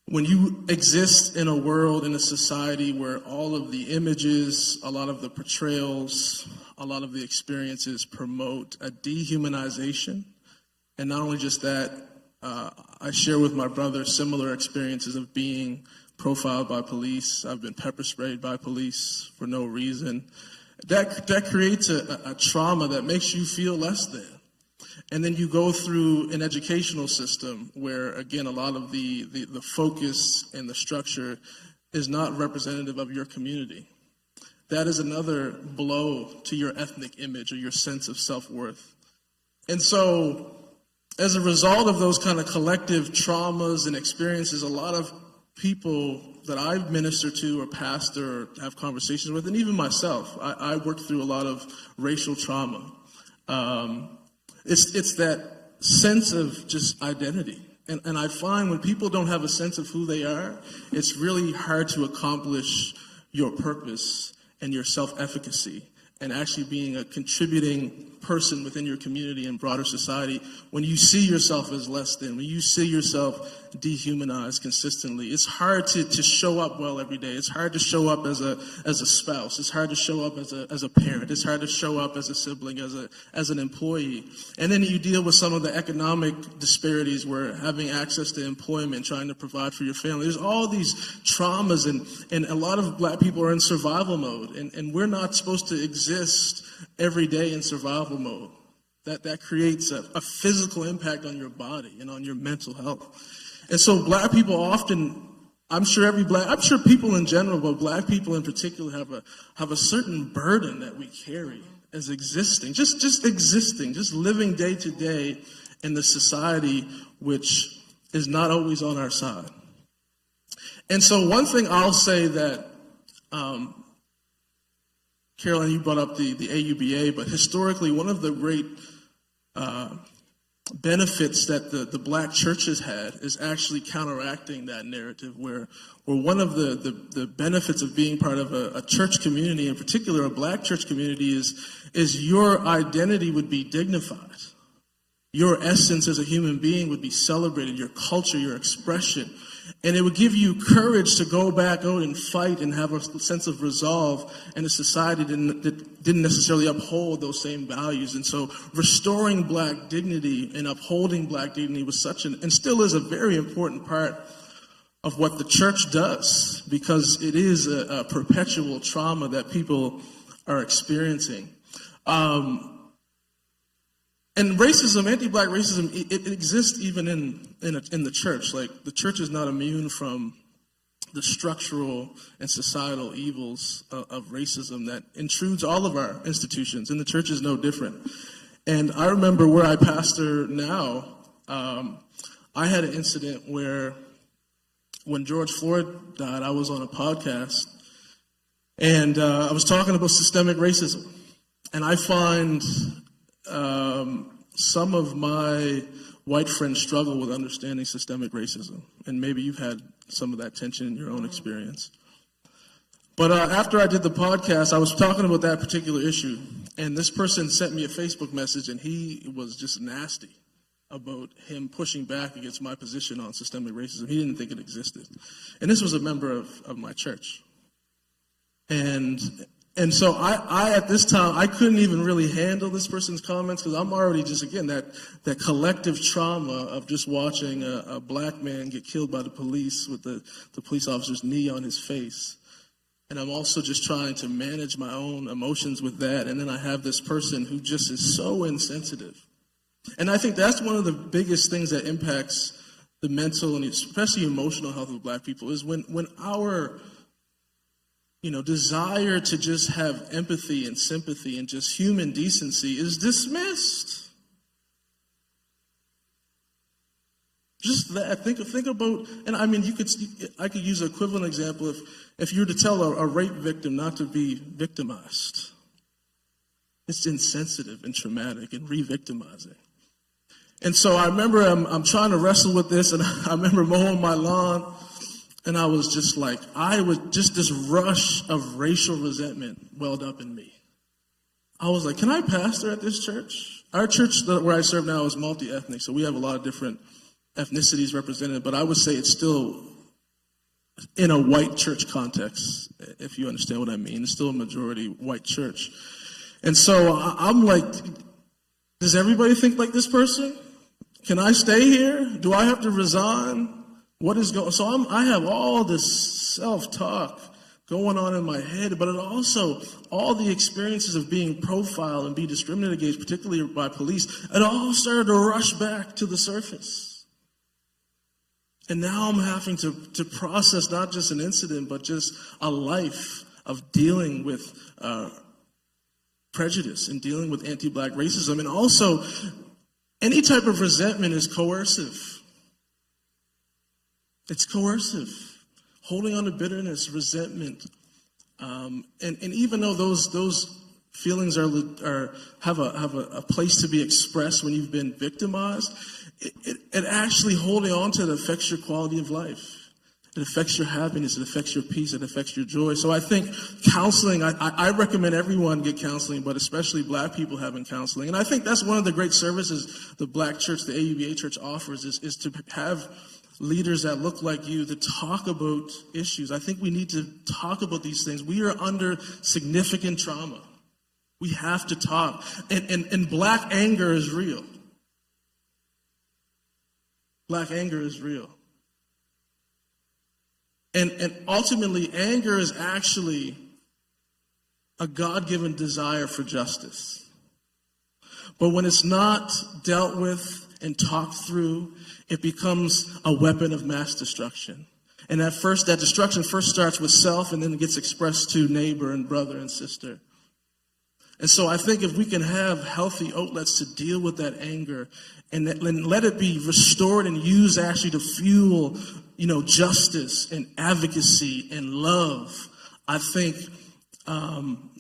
When you exist in a world, in a society where all of the images, a lot of the portrayals, a lot of the experiences promote a dehumanization, and not only just that, I share with my brother similar experiences of being profiled by police. I've been pepper sprayed by police for no reason. That creates a trauma that makes you feel less than. And then you go through an educational system where, again, a lot of the focus and the structure is not representative of your community. That is another blow to your ethnic image or your sense of self-worth. And so, as a result of those kind of collective traumas and experiences, a lot of people that I minister to or pastor or have conversations with, and even myself, I work through a lot of racial trauma. It's that sense of just identity. And I find when people don't have a sense of who they are, it's really hard to accomplish your purpose and your self-efficacy and actually being a contributing person within your community and broader society when you see yourself as less than, when you see yourself dehumanized consistently. It's hard to show up well every day. It's hard to show up as a spouse. It's hard to show up as a parent. It's hard to show up as a sibling, as an employee. And then you deal with some of the economic disparities where having access to employment, trying to provide for your family. There's all these traumas, and a lot of black people are in survival mode, and we're not supposed to exist every day in survival mode. That creates a physical impact on your body and on your mental health. And so black people often, I'm sure people in general, but black people in particular have a certain burden that we carry as existing, just existing, just living day to day in the society which is not always on our side. And so one thing I'll say that, Carolann, you brought up the AUBA, but historically one of the great benefits that the black churches had is actually counteracting that narrative where one of the benefits of being part of a church community, in particular a black church community, is your identity would be dignified. Your essence as a human being would be celebrated, your culture, your expression. And it would give you courage to go back out and fight and have a sense of resolve in a society that didn't necessarily uphold those same values. And so restoring black dignity and upholding black dignity was and still is a very important part of what the church does, because it is a perpetual trauma that people are experiencing. And racism, anti-black racism, it exists even in the church. Like, the church is not immune from the structural and societal evils of racism that intrudes all of our institutions, and the church is no different. And I remember where I pastor now, I had an incident where when George Floyd died, I was on a podcast, and I was talking about systemic racism. And I find some of my white friends struggle with understanding systemic racism, and maybe you've had some of that tension in your own experience. But after I did the podcast, I was talking about that particular issue, and this person sent me a Facebook message, and he was just nasty about him pushing back against my position on systemic racism. He didn't think it existed. And this was a member of my church. And so I at this time, I couldn't even really handle this person's comments because I'm already just, again, that collective trauma of just watching a black man get killed by the police with the police officer's knee on his face. And I'm also just trying to manage my own emotions with that. And then I have this person who just is so insensitive. And I think that's one of the biggest things that impacts the mental and especially emotional health of black people is when our desire to just have empathy and sympathy and just human decency is dismissed. Just that. Think about, and I mean, I could use an equivalent example if you were to tell a rape victim not to be victimized. It's insensitive and traumatic and re-victimizing. And so I remember I'm trying to wrestle with this, and I remember mowing my lawn, and I was just like, this rush of racial resentment welled up in me. I was like, can I pastor at this church? Our church where I serve now is multi-ethnic, so we have a lot of different ethnicities represented, but I would say it's still in a white church context, if you understand what I mean. It's still a majority white church. And so I'm like, does everybody think like this person? Can I stay here? Do I have to resign? What is going on? So I have all this self-talk going on in my head, but it also, all the experiences of being profiled and being discriminated against, particularly by police, it all started to rush back to the surface. And now I'm having to process not just an incident, but just a life of dealing with prejudice and dealing with anti-black racism. And also, any type of resentment is coercive. It's coercive. Holding on to bitterness, resentment. And even though those feelings have a place to be expressed when you've been victimized, it actually holding on to it affects your quality of life. It affects your happiness, it affects your peace, it affects your joy. So I think counseling, I recommend everyone get counseling, but especially black people having counseling. And I think that's one of the great services the black church, the AUBA church offers, is to have leaders that look like you to talk about issues. I think we need to talk about these things. We are under significant trauma. We have to talk. And black anger is real. Black anger is real. And ultimately, anger is actually a God-given desire for justice. But when it's not dealt with and talked through, it becomes a weapon of mass destruction. And at first, that destruction first starts with self, and then it gets expressed to neighbor and brother and sister. And so I think if we can have healthy outlets to deal with that anger and let it be restored and used actually to fuel, justice and advocacy and love, I think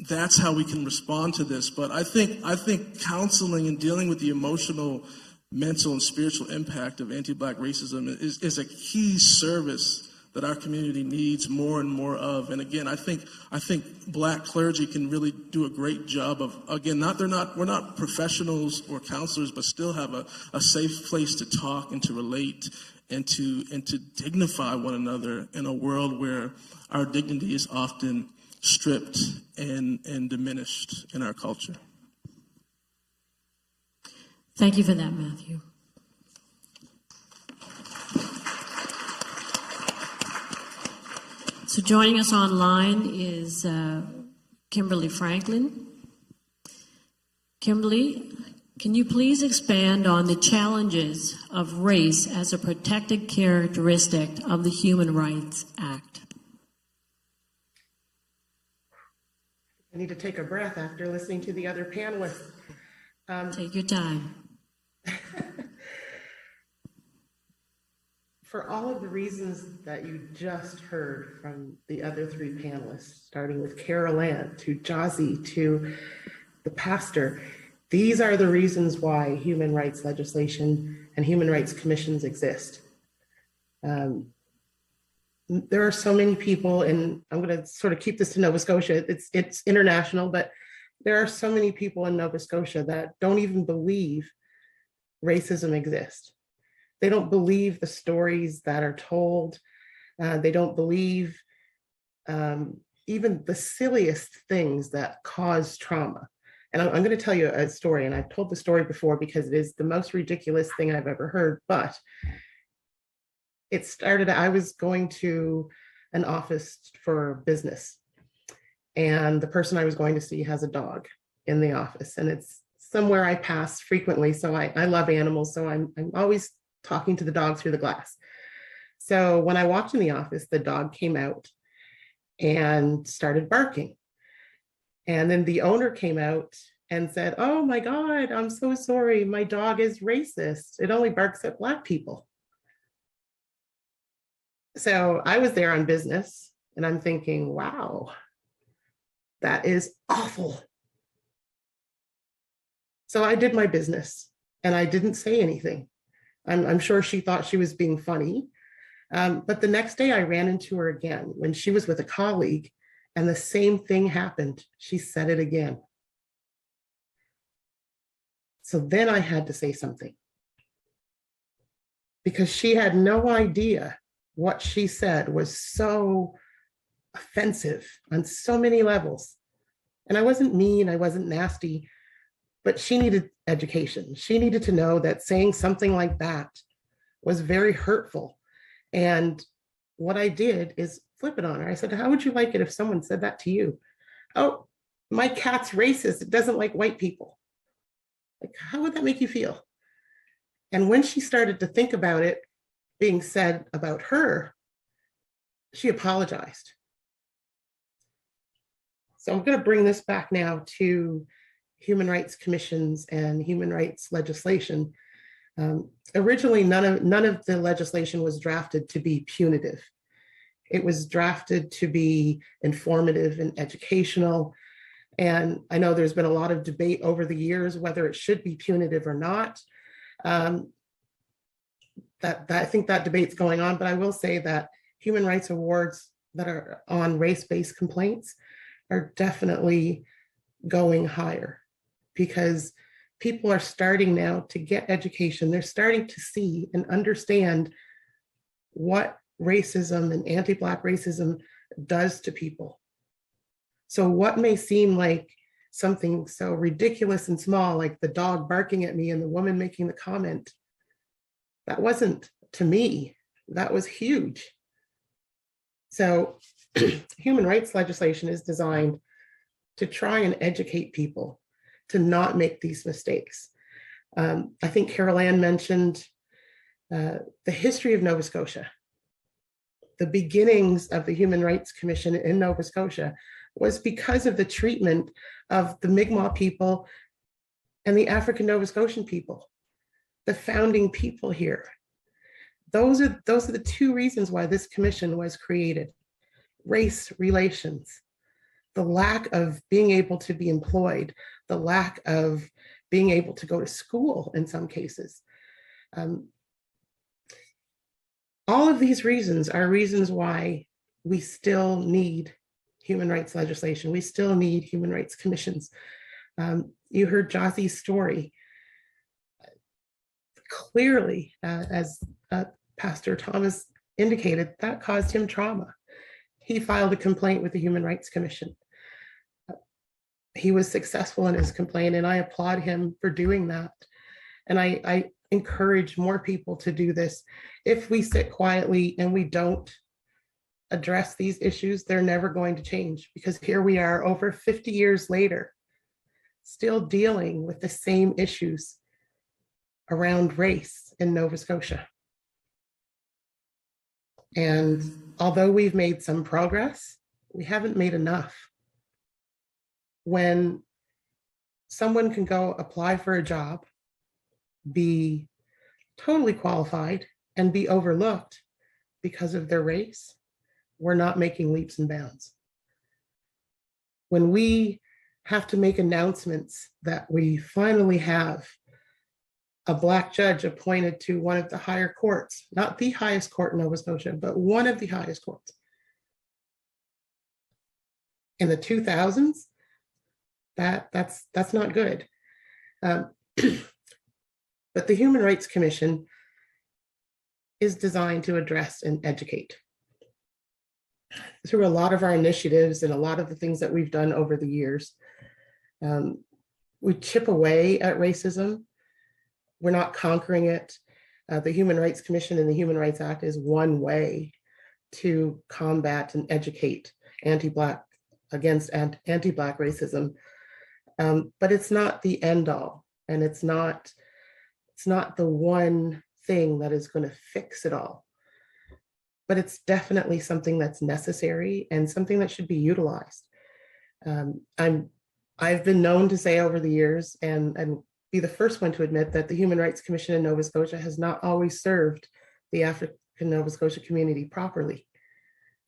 that's how we can respond to this. But I think counseling and dealing with the emotional, mental, and spiritual impact of anti-black racism is a key service that our community needs more and more of. And again, I think black clergy can really do a great job of, again, we're not professionals or counselors, but still have a safe place to talk and to relate and to dignify one another in a world where our dignity is often stripped and diminished in our culture. Thank you for that, Matthew. So joining us online is Kimberly Franklin. Kimberly, can you please expand on the challenges of race as a protected characteristic of the Human Rights Act? I need to take a breath after listening to the other panelists. Take your time. For all of the reasons that you just heard from the other three panelists, starting with Carolann to Gyasi to the pastor, these are the reasons why human rights legislation and human rights commissions exist. there are so many people, and I'm going to sort of keep this to Nova Scotia. It's international, but there are so many people in Nova Scotia that don't even believe racism exists. They don't believe the stories that are told. They don't believe even the silliest things that cause trauma. And I'm going to tell you a story, and I've told the story before because it is the most ridiculous thing I've ever heard, but it started, I was going to an office for business, and the person I was going to see has a dog in the office, and it's somewhere I pass frequently. So I love animals, so I'm always talking to the dog through the glass. So when I walked in the office, the dog came out and started barking. And then the owner came out and said, "Oh my God, I'm so sorry. My dog is racist. It only barks at Black people." So I was there on business, and I'm thinking, wow, that is awful. So I did my business and I didn't say anything. I'm sure she thought she was being funny. But the next day I ran into her again when she was with a colleague, and the same thing happened. She said it again. So then I had to say something, because she had no idea what she said was so offensive on so many levels. And I wasn't mean, I wasn't nasty, but she needed education. She needed to know that saying something like that was very hurtful. And what I did is flip it on her. I said, "How would you like it if someone said that to you?" "Oh, my cat's racist. It doesn't like white people." Like, how would that make you feel? And when she started to think about it being said about her, she apologized. So I'm going to bring this back now to human rights commissions and human rights legislation. Originally, none of the legislation was drafted to be punitive. It was drafted to be informative and educational. And I know there's been a lot of debate over the years whether it should be punitive or not. I think that debate's going on, but I will say that human rights awards that are on race-based complaints are definitely going higher, because people are starting now to get education. They're starting to see and understand what racism and anti-Black racism does to people. So what may seem like something so ridiculous and small, like the dog barking at me and the woman making the comment, that wasn't to me, that was huge. So human rights legislation is designed to try and educate people to not make these mistakes. I think Carolann mentioned the history of Nova Scotia. The beginnings of the Human Rights Commission in Nova Scotia was because of the treatment of the Mi'kmaq people and the African Nova Scotian people, the founding people here. Those are the two reasons why this commission was created. Race relations, the lack of being able to be employed, the lack of being able to go to school in some cases. All of these reasons are reasons why we still need human rights legislation. We still need human rights commissions. You heard Gyasi's story. Clearly, as Pastor Thomas indicated, that caused him trauma. He filed a complaint with the Human Rights Commission. He was successful in his complaint, and I applaud him for doing that. And I encourage more people to do this. If we sit quietly and we don't address these issues, they're never going to change, because here we are over 50 years later, still dealing with the same issues around race in Nova Scotia. And although we've made some progress, we haven't made enough. When someone can go apply for a job, be totally qualified, and be overlooked because of their race, we're not making leaps and bounds. When we have to make announcements that we finally have a Black judge appointed to one of the higher courts, not the highest court in Nova Scotia, but one of the highest courts. In the 2000s, that's not good. But the Human Rights Commission is designed to address and educate. Through a lot of our initiatives and a lot of the things that we've done over the years, we chip away at racism. We're not conquering it. The Human Rights Commission and the Human Rights Act is one way to combat and educate against anti-Black racism. But it's not the end all, and it's not the one thing that is going to fix it all. But it's definitely something that's necessary and something that should be utilized. I've been known to say over the years, and be the first one to admit, that the Human Rights Commission in Nova Scotia has not always served the African Nova Scotia community properly.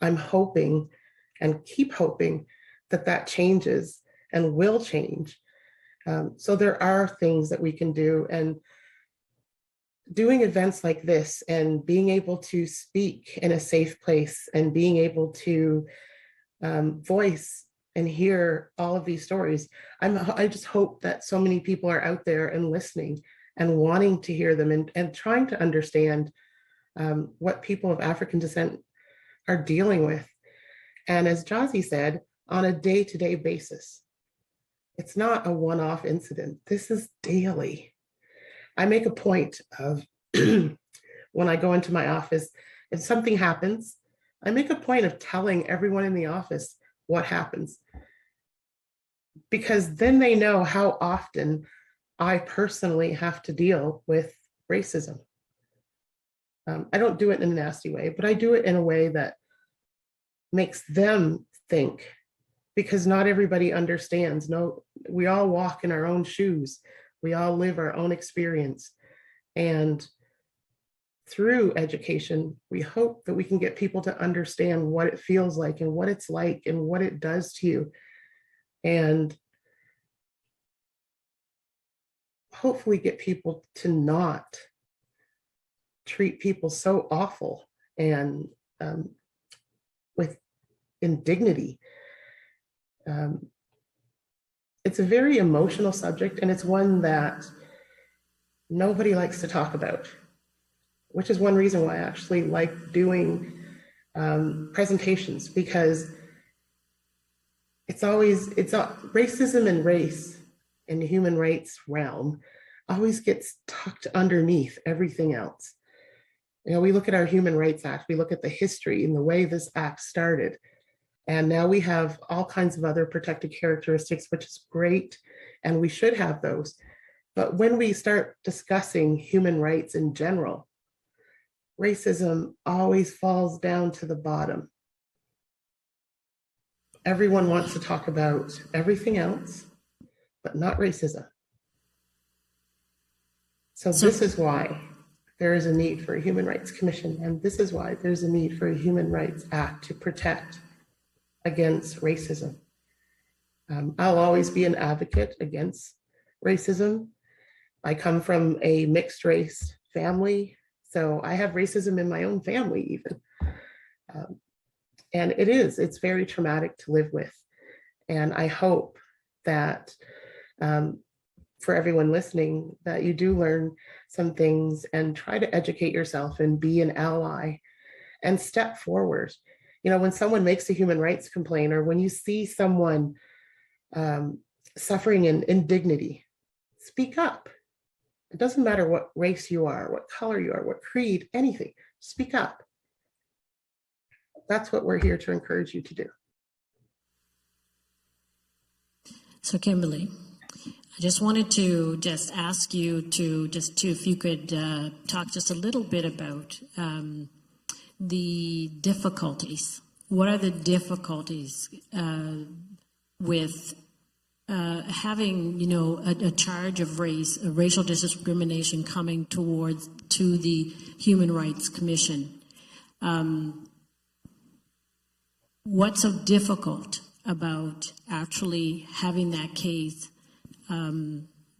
I'm hoping and keep hoping that that changes and will change. So there are things that we can do, and doing events like this and being able to speak in a safe place and being able to voice and hear all of these stories. I just hope that so many people are out there and listening and wanting to hear them and trying to understand what people of African descent are dealing with. And as Gyasi said, on a day-to-day basis. It's not a one-off incident. This is daily. I make a point of, when I go into my office, if something happens, I make a point of telling everyone in the office what happens, because then they know how often I personally have to deal with racism. I don't do it in a nasty way, but I do it in a way that makes them think, because not everybody understands. No, we all walk in our own shoes. We all live our own experience. And through education, we hope that we can get people to understand what it feels like and what it's like and what it does to you. And hopefully get people to not treat people so awful and with indignity. It's a very emotional subject, and it's one that nobody likes to talk about, which is one reason why I actually like doing presentations, because racism and race in the human rights realm always gets tucked underneath everything else. You know, we look at our Human Rights Act, we look at the history and the way this act started. And now we have all kinds of other protected characteristics, which is great, and we should have those. But when we start discussing human rights in general, racism always falls down to the bottom. Everyone wants to talk about everything else, but not racism. So this is why there is a need for a Human Rights Commission, and this is why there's a need for a Human Rights Act to protect against racism. I'll always be an advocate against racism. I come from a mixed race family, so I have racism in my own family even. And it's very traumatic to live with. And I hope that for everyone listening, that you do learn some things and try to educate yourself and be an ally and step forward. You know, when someone makes a human rights complaint, or when you see someone suffering in indignity, speak up. It doesn't matter what race you are, what color you are, what creed, anything, speak up. That's what we're here to encourage you to do. So Kimberly, I just wanted to ask you to if you could talk just a little bit about the difficulties. What are the difficulties with having, you know, a charge of racial discrimination coming to the Human Rights Commission? What's so difficult about actually having that case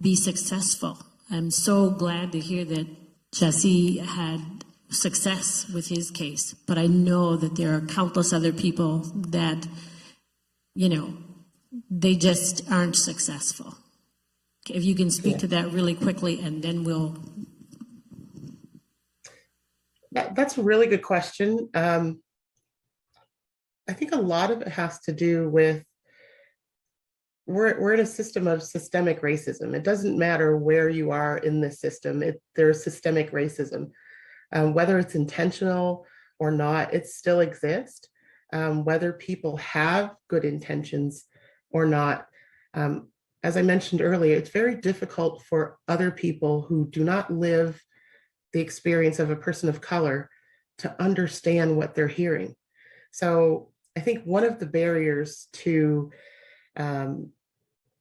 be successful I'm so glad to hear that Gyasi had success with his case, but I know that there are countless other people that, they just aren't successful. If you can speak to that really quickly, and then we'll. That's a really good question. I think a lot of it has to do with we're in a system of systemic racism. It doesn't matter where you are in the system. There's systemic racism. Whether it's intentional or not, it still exists. Whether people have good intentions or not. As I mentioned earlier, it's very difficult for other people who do not live the experience of a person of color to understand what they're hearing. So I think one of the barriers to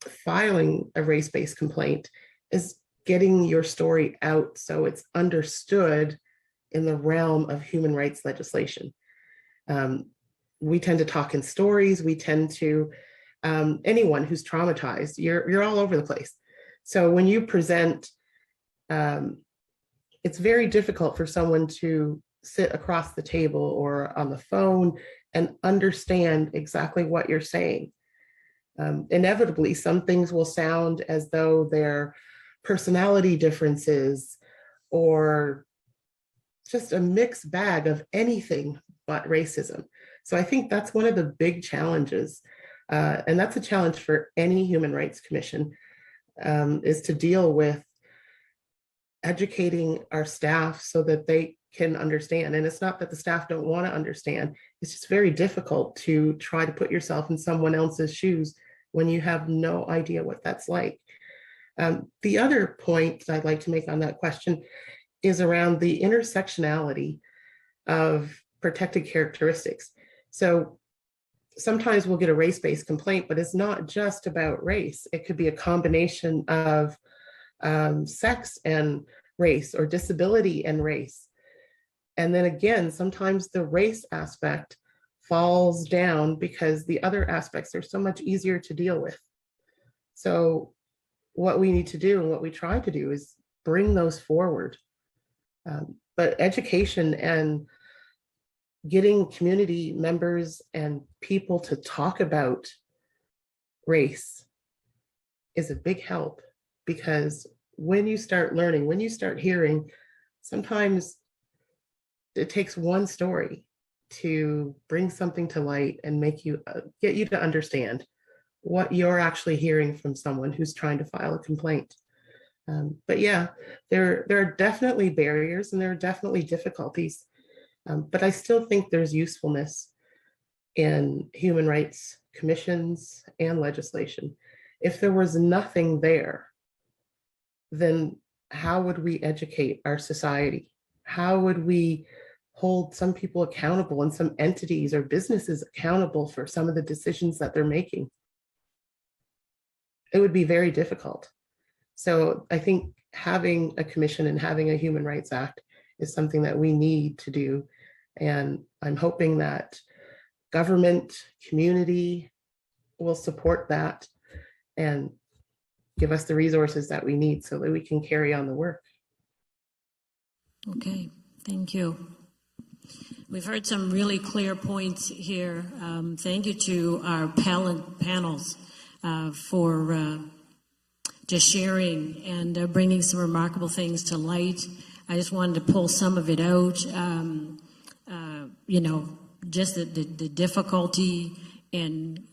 filing a race-based complaint is getting your story out so it's understood in the realm of human rights legislation. We tend to talk in stories. We tend to, anyone who's traumatized, you're all over the place. So when you present, it's very difficult for someone to sit across the table or on the phone and understand exactly what you're saying. Inevitably, some things will sound as though they're personality differences or just a mixed bag of anything but racism. So I think that's one of the big challenges, and that's a challenge for any human rights commission, is to deal with educating our staff so that they can understand. And it's not that the staff don't want to understand, it's just very difficult to try to put yourself in someone else's shoes when you have no idea what that's like. The other point I'd like to make on that question is around the intersectionality of protected characteristics. So sometimes we'll get a race-based complaint, but it's not just about race. It could be a combination of sex and race, or disability and race. And then again, sometimes the race aspect falls down because the other aspects are so much easier to deal with. So what we need to do, and what we try to do, is bring those forward. But education and getting community members and people to talk about race is a big help, because when you start learning, when you start hearing, sometimes it takes one story to bring something to light and make you get you to understand what you're actually hearing from someone who's trying to file a complaint. But yeah, there are definitely barriers and there are definitely difficulties, but I still think there's usefulness in human rights commissions and legislation. If there was nothing there, then how would we educate our society? How would we hold some people accountable and some entities or businesses accountable for some of the decisions that they're making? It would be very difficult. So I think having a commission and having a Human Rights Act is something that we need to do. And I'm hoping that government, community will support that and give us the resources that we need so that we can carry on the work. Okay, thank you. We've heard some really clear points here. Thank you to our panels for just sharing and bringing some remarkable things to light. I just wanted to pull some of it out. Just the difficulty in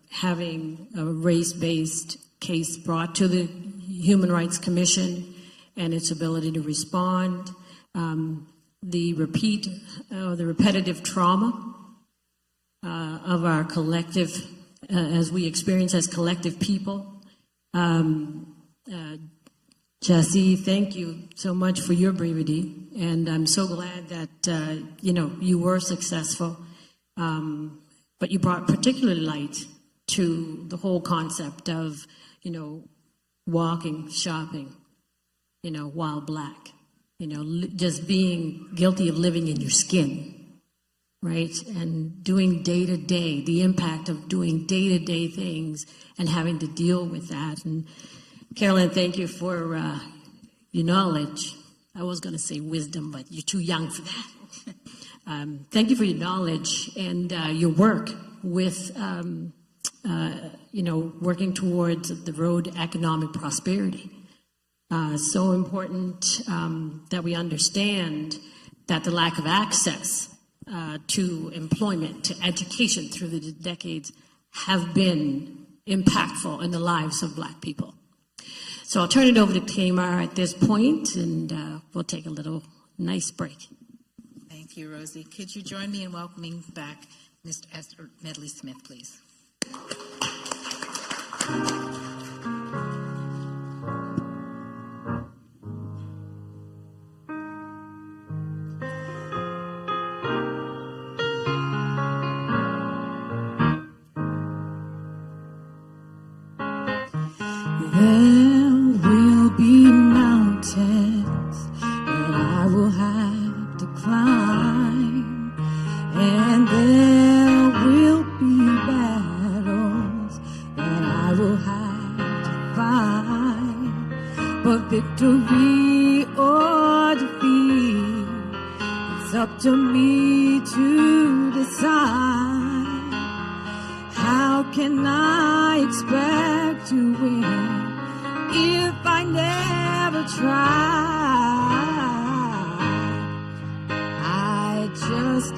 having a race-based case brought to the Human Rights Commission and its ability to respond. The repetitive trauma of our collective, as we experience as collective people. Gyasi, thank you so much for your bravery, and I'm so glad that you were successful, but you brought particular light to the whole concept of walking, shopping, while Black, just being guilty of living in your skin, right? And doing day-to-day, the impact of doing day-to-day things and having to deal with that. And Carolann, thank you for your knowledge. I was going to say wisdom, but you're too young for that. Thank you for your knowledge and your work with, working towards the road to economic prosperity. So important that we understand that the lack of access to employment, to education through the decades have been impactful in the lives of Black people. So I'll turn it over to Tamar at this point, and we'll take a little nice break. Thank you, Rosie. Could you join me in welcoming back Mr. Esther Medley-Smith, please? There will be mountains that I will have to climb, and there will be battles that I will have to fight. But victory or defeat, it's up to me to decide. How can I expect to win if I never try? I just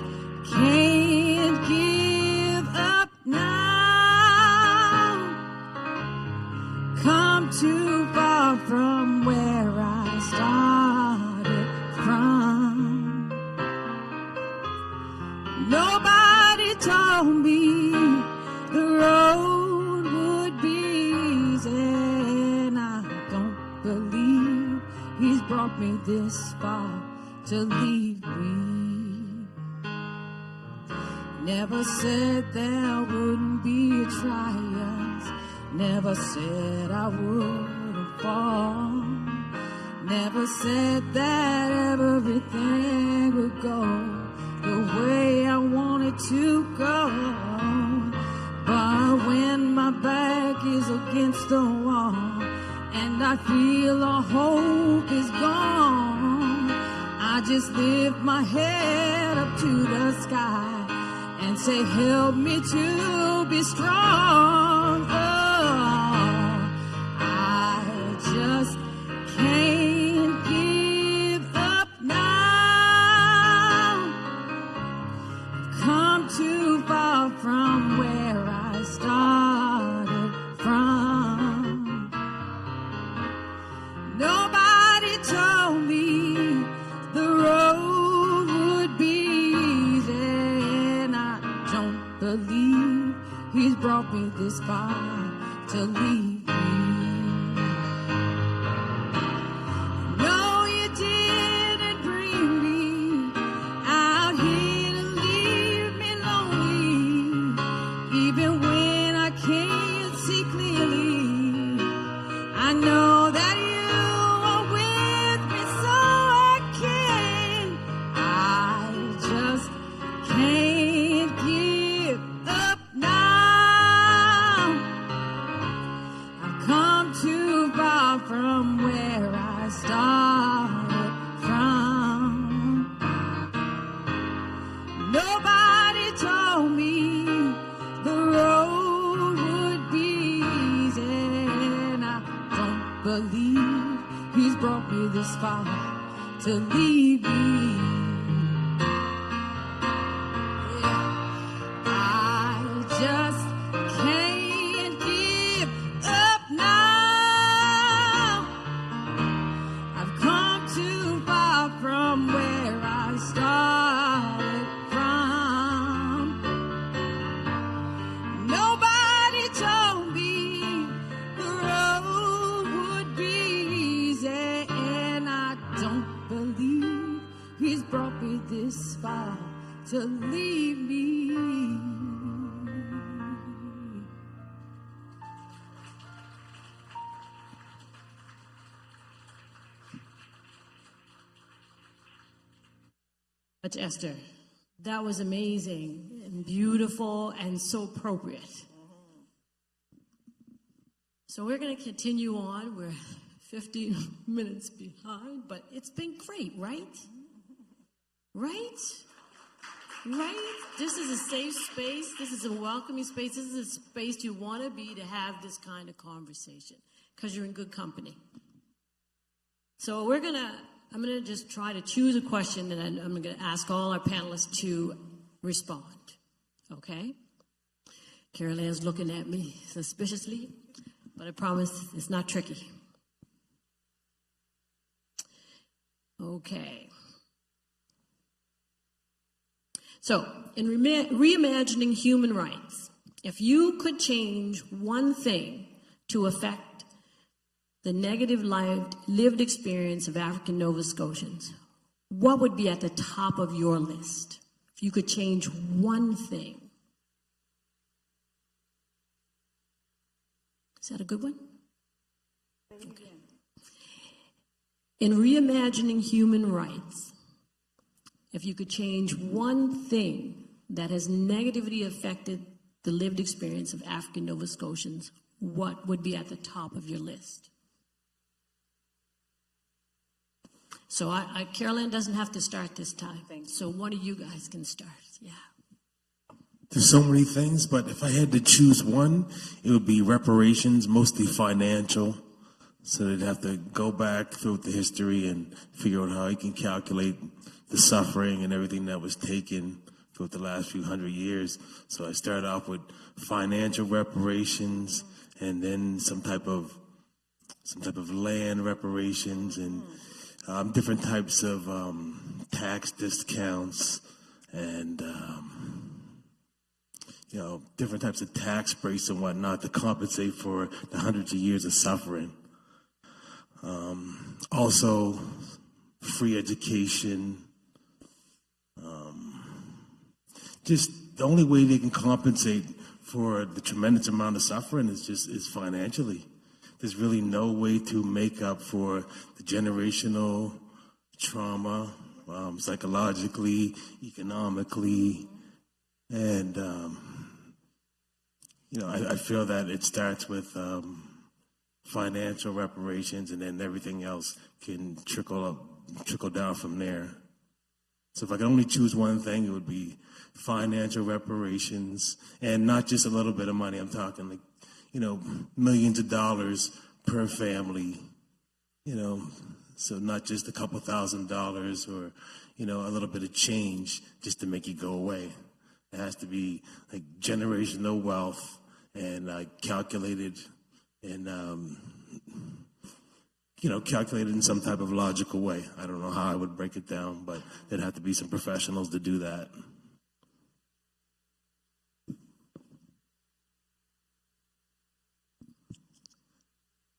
can't give up now. Come too far from where I started from. Nobody told me the road would be easy, and I don't believe he's brought me this far to leave me. Never said there wouldn't be trials, never said I wouldn't fall, never said that everything would go the way I wanted to go. But when my back is against the wall and I feel all hope is gone, I just lift my head up to the sky and say, help me to be strong. Oh, I just can't give up now. Come too far from where I started from. Nobody told me the road would be easy, and I don't believe he's brought me this far to leave me. No, you didn't bring me out here to leave me lonely, even when I can't see clearly. I know that you are with me, so I just can't give up now. I've come too far from where I started from. Nobody told me the road would be easy, and I don't believe he's brought me this far to leave me. I just can't give up now. I've come too far from where I started from. Nobody told me the road would be easy, and I don't believe he's brought me this far to leave me. But Esther, that was amazing and beautiful and so appropriate. So we're going to continue on. We're 15 minutes behind, but it's been great, right? Right? Right? This is a safe space. This is a welcoming space. This is a space you want to be to have this kind of conversation because you're in good company. So I'm going to just try to choose a question that I'm going to ask all our panelists to respond. Okay? Carolann's looking at me suspiciously, but I promise it's not tricky. Okay. So, in reimagining human rights, if you could change one thing to affect the negative lived experience of African Nova Scotians, what would be at the top of your list? If you could change one thing. Is that a good one? Okay. In reimagining human rights, if you could change one thing that has negatively affected the lived experience of African Nova Scotians, what would be at the top of your list? So Carolann doesn't have to start this time. So one of you guys can start. Yeah. There's so many things, but if I had to choose one, it would be reparations, mostly financial. So they'd have to go back through the history and figure out how you can calculate the suffering and everything that was taken throughout the last few hundred years. So I started off with financial reparations, and then some type of land reparations, and different types of tax discounts, and different types of tax breaks and whatnot to compensate for the hundreds of years of suffering. Also, free education. Just the only way they can compensate for the tremendous amount of suffering is financially. There's really no way to make up for the generational trauma, psychologically, economically, and I feel that it starts with financial reparations, and then everything else can trickle down from there. So if I could only choose one thing, it would be financial reparations, and not just a little bit of money. I'm talking millions of dollars per family, so not just a couple $1,000s or, a little bit of change just to make it go away. It has to be like generational wealth and calculated and, calculated in some type of logical way. I don't know how I would break it down, but there'd have to be some professionals to do that.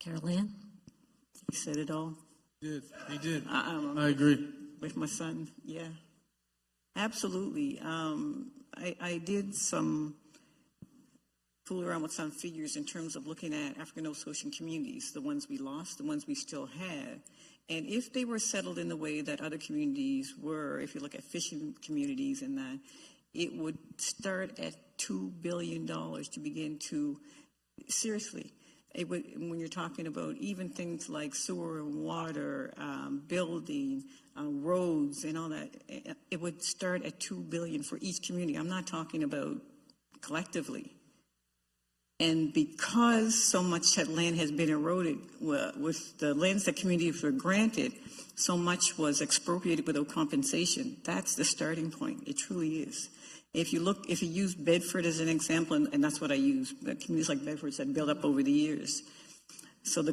Carolann? You said it all. He did. I agree. With my son, yeah. Absolutely. I did some fool around with some figures in terms of looking at African Nova Scotian communities, the ones we lost, the ones we still have. And if they were settled in the way that other communities were, if you look at fishing communities and that, it would start at $2 billion to begin to, seriously, it would, when you're talking about even things like sewer and water, building, roads and all that, it would start at $2 billion for each community. I'm not talking about collectively. And because so much land has been eroded, with the lands that communities were granted, so much was expropriated without compensation. That's the starting point. It truly is. If you use Bedford as an example, and that's what I use, communities like Bedford that built up over the years. So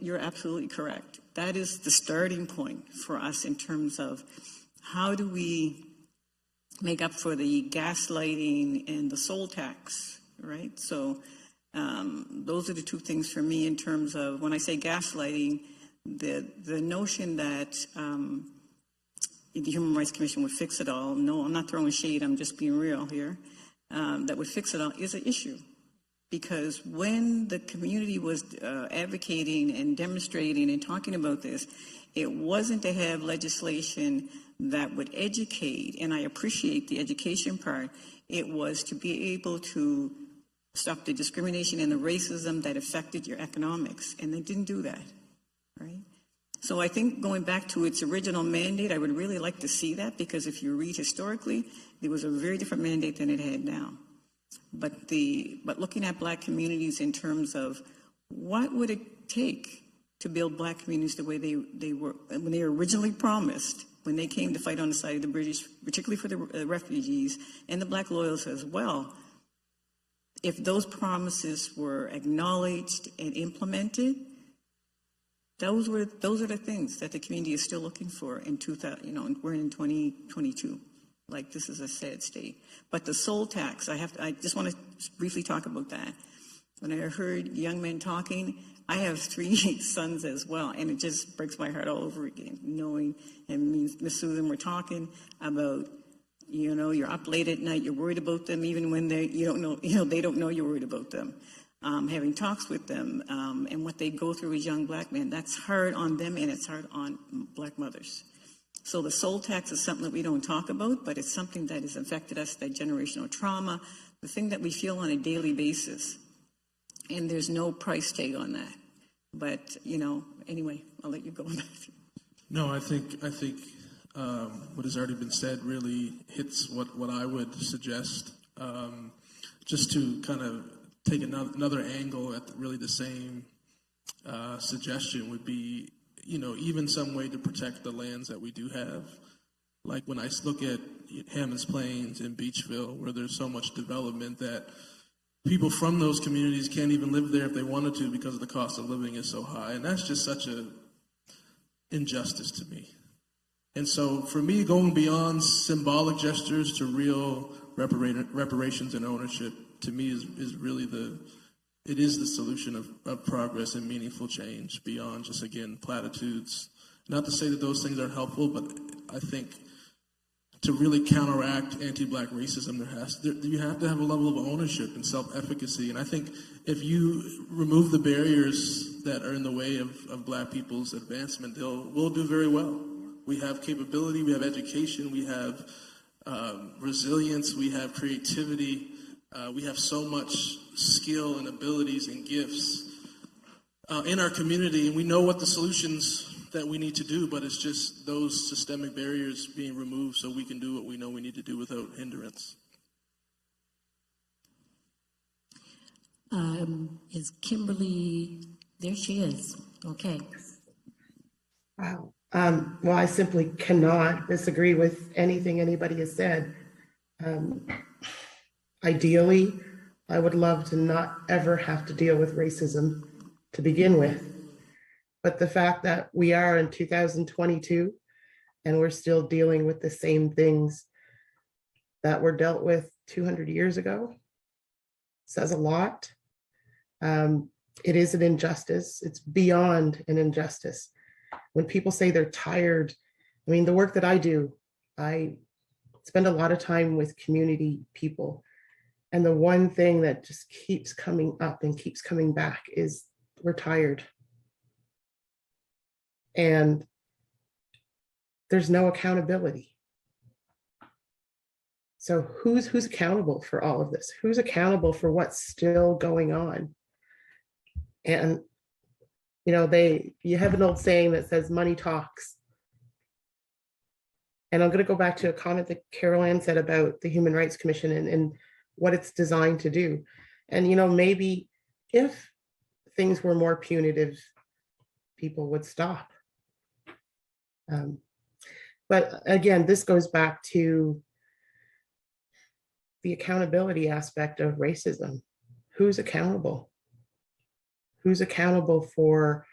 you're absolutely correct. That is the starting point for us in terms of how do we make up for the gaslighting and the soul tax, right? So those are the two things for me in terms of when I say gaslighting, the notion that the Human Rights Commission would fix it all. No, I'm not throwing shade. I'm just being real here. That would fix it all is an issue. Because when the community was advocating and demonstrating and talking about this, it wasn't to have legislation that would educate, and I appreciate the education part. It was to be able to stop the discrimination and the racism that affected your economics, and they didn't do that, right? So I think going back to its original mandate, I would really like to see that, because if you read historically, there was a very different mandate than it had now. But looking at Black communities in terms of what would it take to build Black communities the way they were when they were originally promised, when they came to fight on the side of the British, particularly for the refugees and the Black loyalists as well. If those promises were acknowledged and implemented, those are the things that the community is still looking for in 2000. You know, we're in 2022. Like, this is a sad state. But the soul tax, I just want to briefly talk about that. When I heard young men talking, I have 3 sons as well, and it just breaks my heart all over again, knowing, and me and Miss Susan were talking about, you know, you're up late at night, you're worried about them, even when they don't know you're worried about them. Having talks with them, and what they go through as young Black men, that's hard on them, and it's hard on Black mothers. So the soul tax is something that we don't talk about, but it's something that has affected us, that generational trauma, the thing that we feel on a daily basis. And there's no price tag on that. But, you know, anyway, I'll let you go on that. No, I think what has already been said really hits what I would suggest. Just to kind of take another angle at really the same suggestion would be, you know, even some way to protect the lands that we do have. Like when I look at Hammonds Plains and Beachville, where there's so much development that people from those communities can't even live there if they wanted to because the cost of living is so high. And that's just such a injustice to me. And so for me, going beyond symbolic gestures to real reparations and ownership, to me is really it is the solution of progress and meaningful change beyond just, again, platitudes. Not to say that those things aren't helpful, but I think to really counteract anti-Black racism, you have to have a level of ownership and self-efficacy. And I think if you remove the barriers that are in the way of Black people's advancement, we'll do very well. We have capability, we have education, we have resilience, we have creativity, we have so much skill and abilities and gifts in our community, and we know what the solutions that we need to do, but it's just those systemic barriers being removed so we can do what we know we need to do without hindrance. Is Kimberly, there she is, okay. Wow. Well, I simply cannot disagree with anything anybody has said. Ideally, I would love to not ever have to deal with racism to begin with. But the fact that we are in 2022 and we're still dealing with the same things that were dealt with 200 years ago says a lot. It is an injustice. It's beyond an injustice. When people say they're tired, I mean, the work that I do, I spend a lot of time with community people. And the one thing that just keeps coming up and keeps coming back is we're tired. And there's no accountability. So who's accountable for all of this? Who's accountable for what's still going on? And you know, you have an old saying that says money talks. And I'm going to go back to a comment that Carolann said about the Human Rights Commission and what it's designed to do. And, you know, maybe if things were more punitive, people would stop. But again, this goes back to the accountability aspect of racism. Who's accountable? Who's accountable for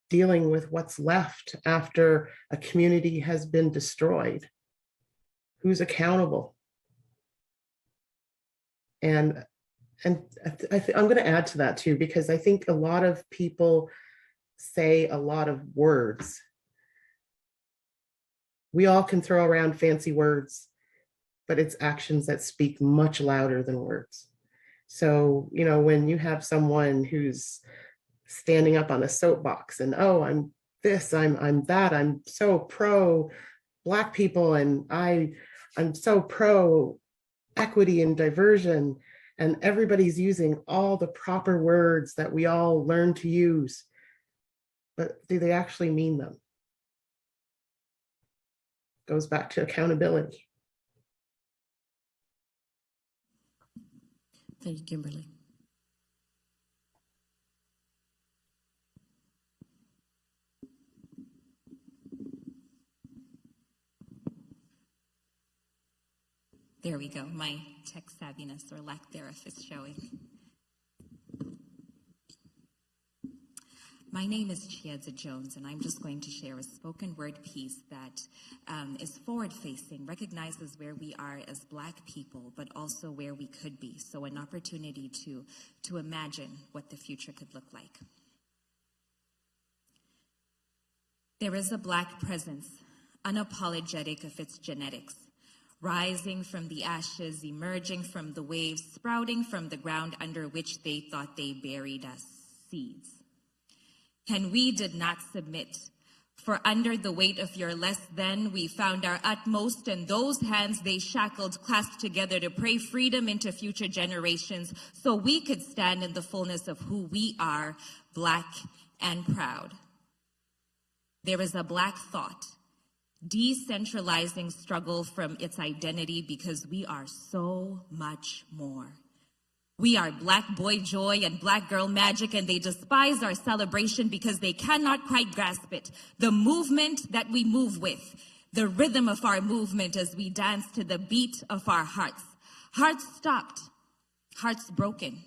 dealing with what's left after a community has been destroyed? Who's accountable? And I'm going to add to that too, because I think a lot of people say a lot of words. We all can throw around fancy words, but it's actions that speak much louder than words. So, you know, when you have someone who's standing up on a soapbox and, oh, I'm this, I'm that, I'm so pro Black people, and I'm so pro equity and diversion, and everybody's using all the proper words that we all learn to use, but do they actually mean them? Goes back to accountability. Thank you, Kimberly. There we go. My tech savviness or lack thereof is showing. My name is Chiedza Jones, and I'm just going to share a spoken word piece that is forward-facing, recognizes where we are as Black people, but also where we could be. So an opportunity to imagine what the future could look like. There is a Black presence, unapologetic of its genetics, rising from the ashes, emerging from the waves, sprouting from the ground under which they thought they buried us, seeds. And we did not submit, for under the weight of your less than, we found our utmost, and those hands they shackled, clasped together to pray freedom into future generations, so we could stand in the fullness of who we are, Black and proud. There is a Black thought, decentralizing struggle from its identity, because we are so much more. We are Black boy joy and Black girl magic, and they despise our celebration because they cannot quite grasp it. The movement that we move with, the rhythm of our movement as we dance to the beat of our hearts. Hearts stopped, hearts broken.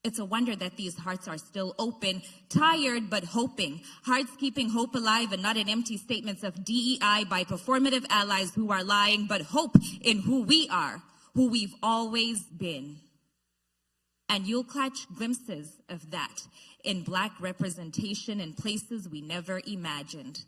It's a wonder that these hearts are still open, tired but hoping. Hearts keeping hope alive and not in empty statements of DEI by performative allies who are lying, but hope in who we are, who we've always been. And you'll catch glimpses of that in Black representation in places we never imagined,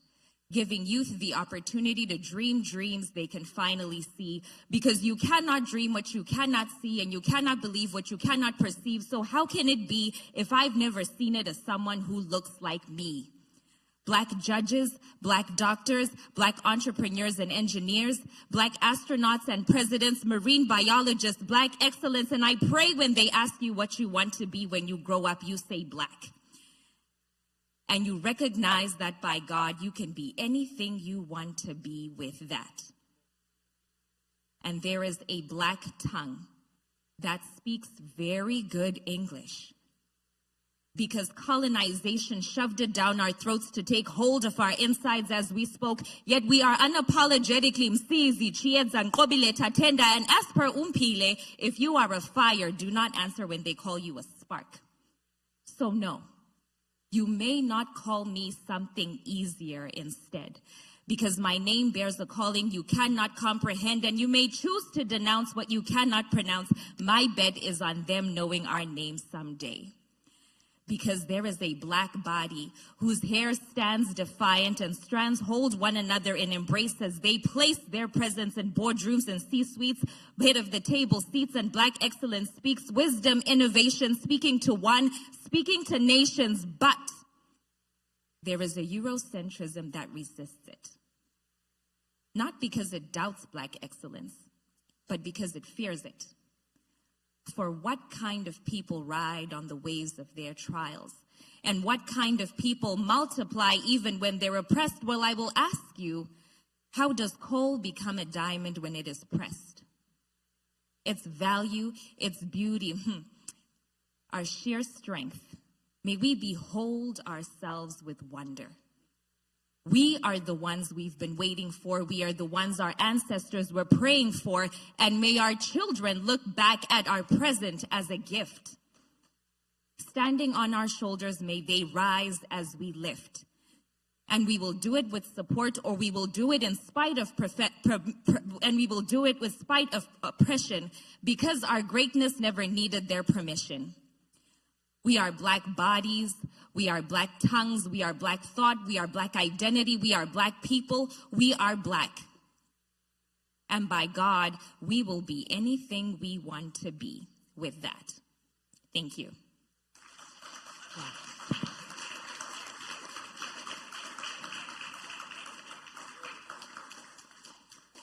giving youth the opportunity to dream dreams they can finally see, because you cannot dream what you cannot see, and you cannot believe what you cannot perceive. So how can it be if I've never seen it as someone who looks like me? Black judges, Black doctors, Black entrepreneurs and engineers, Black astronauts and presidents, marine biologists, Black excellence. And I pray when they ask you what you want to be when you grow up, you say Black. And you recognize that by God, you can be anything you want to be with that. And there is a Black tongue that speaks very good English, because colonization shoved it down our throats to take hold of our insides as we spoke, yet we are unapologetically Msizi, Chiedza, Nkobile, Tatenda, and as per Umpile, if you are a fire, do not answer when they call you a spark. So no, you may not call me something easier instead, because my name bears a calling you cannot comprehend, and you may choose to denounce what you cannot pronounce. My bet is on them knowing our names someday. Because there is a Black body whose hair stands defiant and strands hold one another in embrace as they place their presence in boardrooms and C-suites, head of the table seats, and Black excellence speaks wisdom, innovation, speaking to one, speaking to nations, but there is a Eurocentrism that resists it. Not because it doubts Black excellence, but because it fears it. For what kind of people ride on the waves of their trials? And what kind of people multiply even when they're oppressed? Well, I will ask you, how does coal become a diamond when it is pressed? Its value, its beauty, our sheer strength. May we behold ourselves with wonder. We are the ones we've been waiting for. We are the ones our ancestors were praying for. And may our children look back at our present as a gift. Standing on our shoulders, may they rise as we lift. And we will do it with support, or we will do it in spite of oppression, because our greatness never needed their permission. We are Black bodies, we are Black tongues, we are Black thought, we are Black identity, we are Black people, we are Black. And by God, we will be anything we want to be with that. Thank you.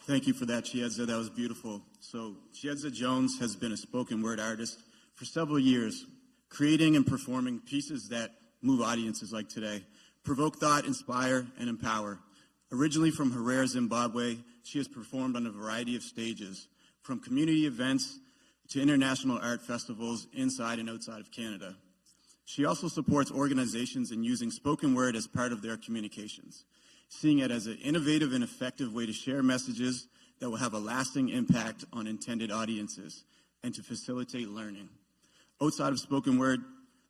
Thank you for that, Chiedza. That was beautiful. So Chiedza Jones has been a spoken word artist for several years, creating and performing pieces that move audiences like today, provoke thought, inspire, and empower. Originally from Harare, Zimbabwe, she has performed on a variety of stages, from community events to international art festivals inside and outside of Canada. She also supports organizations in using spoken word as part of their communications, seeing it as an innovative and effective way to share messages that will have a lasting impact on intended audiences and to facilitate learning. Outside of spoken word,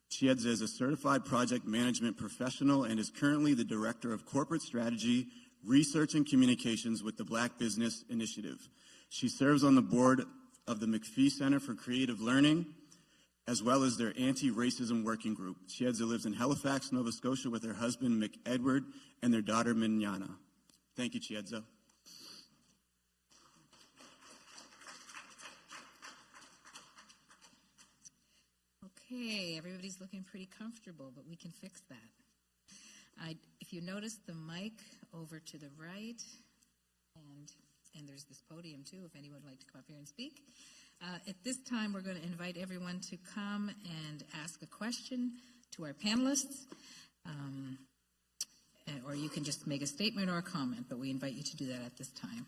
Chiedza is a certified project management professional and is currently the Director of Corporate Strategy, Research and Communications with the Black Business Initiative. She serves on the board of the McPhee Center for Creative Learning, as well as their anti-racism working group. Chiedza lives in Halifax, Nova Scotia with her husband, McEdward, and their daughter, Minyana. Thank you, Chiedza. Okay, everybody's looking pretty comfortable, but we can fix that. If you notice the mic over to the right, and there's this podium too, if anyone would like to come up here and speak. At this time, we're going to invite everyone to come and ask a question to our panelists, or you can just make a statement or a comment, but we invite you to do that at this time.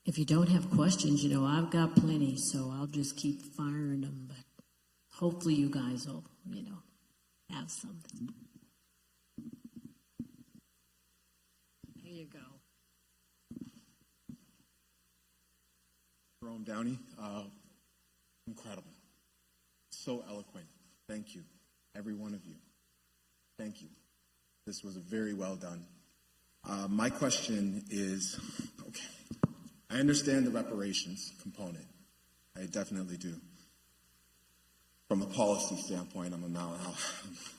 If you don't have questions, I've got plenty, so I'll just keep firing them, but hopefully you guys will, have something. There you go. Jerome Downey, incredible. So eloquent. Thank you, every one of you. Thank you. This was very well done. My question is, okay, I understand the reparations component. I definitely do. From a policy standpoint, I'm a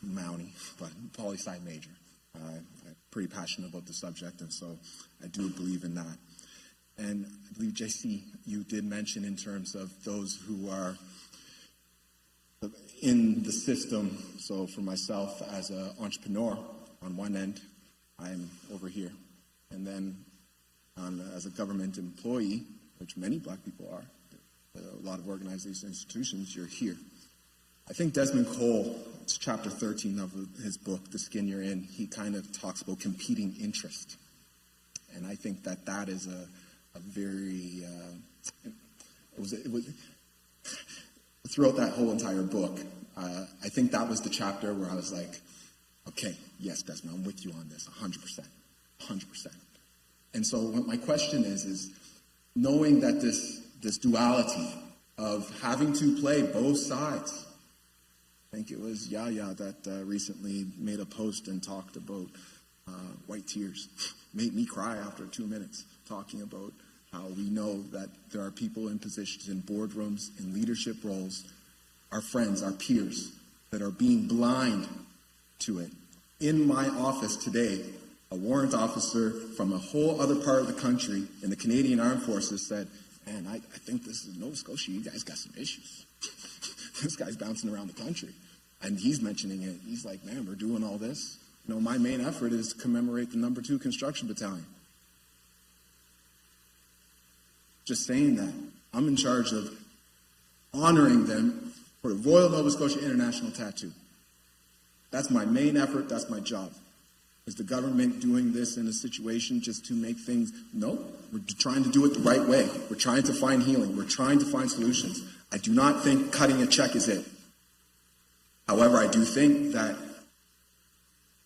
Mountie, but poli-sci major. I'm pretty passionate about the subject, and so I do believe in that. And I believe, Gyasi, you did mention in terms of those who are in the system. So for myself as an entrepreneur, on one end, I'm over here. And then as a government employee, which many Black people are, a lot of organizations and institutions, you're here. I think Desmond Cole, it's chapter 13 of his book, The Skin You're In, he kind of talks about competing interest. And I think that is a very, it was throughout that whole entire book, I think that was the chapter where I was like, okay, yes, Desmond, I'm with you on this, 100%, 100%. And so what my question is knowing that this duality of having to play both sides. I think it was Yaya that recently made a post and talked about white tears. Made me cry after 2 minutes, talking about how we know that there are people in positions in boardrooms, in leadership roles, our friends, our peers, that are being blind to it. In my office today, a warrant officer from a whole other part of the country in the Canadian Armed Forces said, man, I think this is Nova Scotia, you guys got some issues. This guy's bouncing around the country. And he's mentioning it. He's like, man, we're doing all this. My main effort is to commemorate the number 2 Construction Battalion. Just saying that. I'm in charge of honoring them for the Royal Nova Scotia International Tattoo. That's my main effort. That's my job. Is the government doing this in a situation just to make things? No, we're trying to do it the right way. We're trying to find healing. We're trying to find solutions. I do not think cutting a check is it. However, I do think that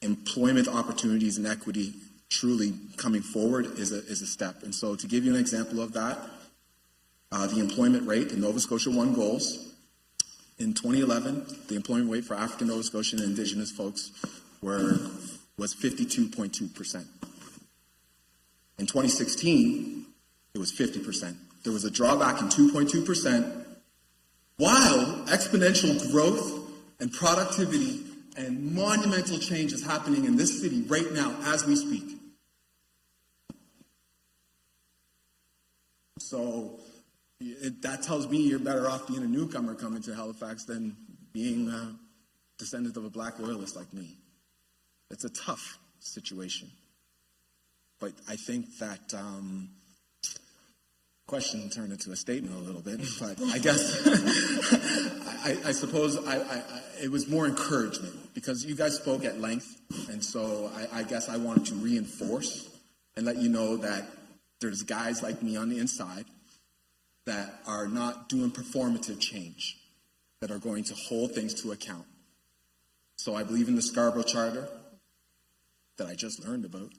employment opportunities and equity truly coming forward is a step. And so to give you an example of that, the employment rate in Nova Scotia won goals. In 2011, the employment rate for African Nova Scotian and Indigenous folks was 52.2%. In 2016, it was 50%. There was a drawback in 2.2%, while exponential growth and productivity and monumental change is happening in this city right now as we speak. So that tells me you're better off being a newcomer coming to Halifax than being a descendant of a black loyalist like me. It's a tough situation. But I think that question turned into a statement a little bit, but I guess I suppose it was more encouragement because you guys spoke at length, and so I guess I wanted to reinforce and let you know that there's guys like me on the inside that are not doing performative change, that are going to hold things to account. So I believe in the Scarborough Charter that I just learned about.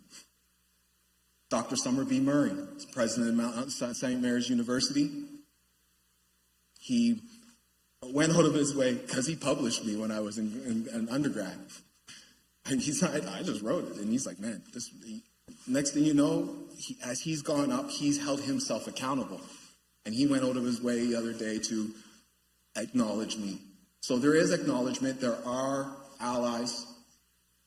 Dr. Summer B. Murray, president of Mount St. Mary's University, he went out of his way because he published me when I was in undergrad. And I just wrote it, and he's like, man, next thing you know, as he's gone up, he's held himself accountable. And he went out of his way the other day to acknowledge me. So there is acknowledgement, there are allies,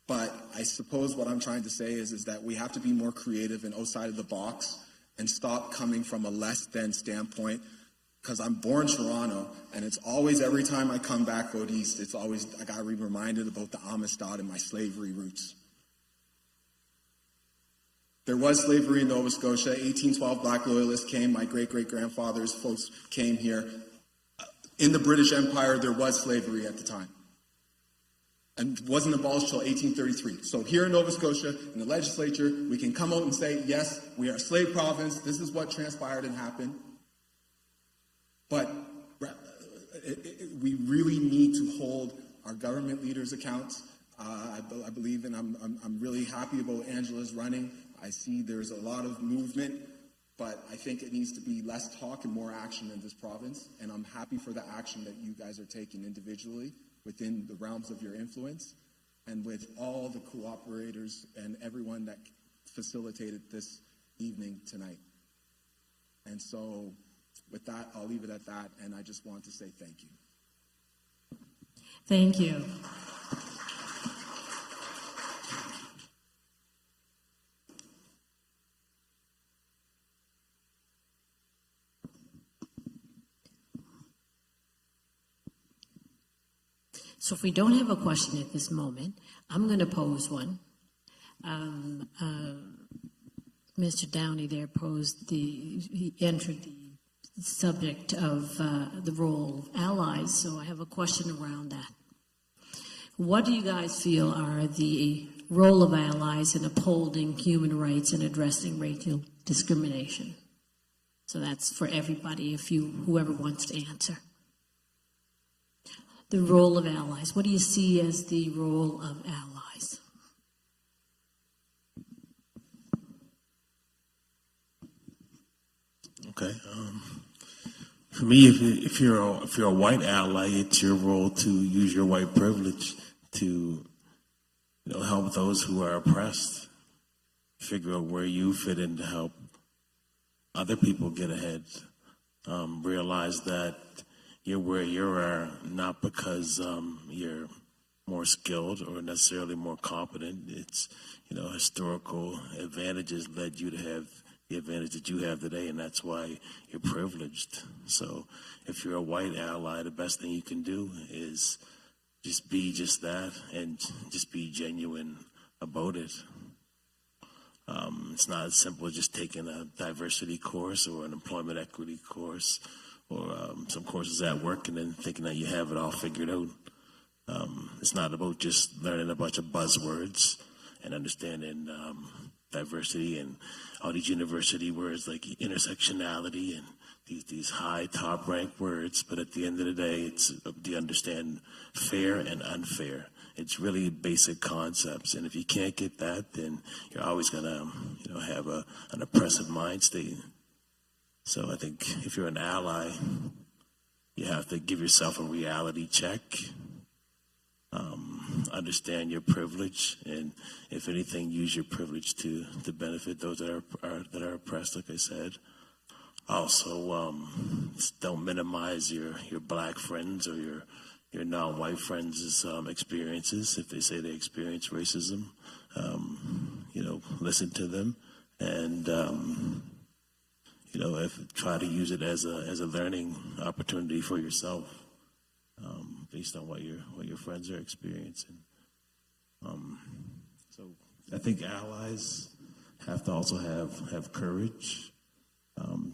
but I suppose what I'm trying to say is that we have to be more creative and outside of the box and stop coming from a less than standpoint, because I'm born Toronto, and it's always, every time I come back out east, it's always, I got to be reminded about the Amistad and my slavery roots. There was slavery in Nova Scotia. 1812 black loyalists came. My great-great-grandfather's folks came here. In the British Empire, there was slavery at the time, and wasn't abolished until 1833. So here in Nova Scotia, in the legislature, we can come out and say, yes, we are a slave province. This is what transpired and happened. But we really need to hold our government leaders account. I believe, and I'm really happy about Angela's running. I see there's a lot of movement, but I think it needs to be less talk and more action in this province. And I'm happy for the action that you guys are taking individually within the realms of your influence, and with all the cooperators and everyone that facilitated this evening tonight. And so with that, I'll leave it at that, and I just want to say thank you. Thank you. So if we don't have a question at this moment, I'm going to pose one. Mr. Downey there he entered the subject of the role of allies, so I have a question around that. What do you guys feel are the role of allies in upholding human rights and addressing racial discrimination? So that's for everybody, whoever wants to answer. The role of allies. What do you see as the role of allies? Okay. For me, if you're a white ally, it's your role to use your white privilege to help those who are oppressed. Figure out where you fit in to help other people get ahead. Realize that you're where you are not because you're more skilled or necessarily more competent. It's historical advantages led you to have the advantage that you have today, and that's why you're privileged. So if you're a white ally, the best thing you can do is just be just that and just be genuine about it. It's not as simple as just taking a diversity course or an employment equity course or some courses at work and then thinking that you have it all figured out. It's not about just learning a bunch of buzzwords and understanding diversity and all these university words like intersectionality and these high top ranked words, but at the end of the day, it's do you understand fair and unfair? It's really basic concepts, and if you can't get that, then you're always gonna have an oppressive mind state. So I think if you're an ally, you have to give yourself a reality check, understand your privilege, and if anything, use your privilege to benefit those that are oppressed, like I said. Also, don't minimize your black friends or your non-white friends' experiences. If they say they experience racism, listen to them and try to use it as a learning opportunity for yourself, based on what your friends are experiencing. So I think allies have to also have courage.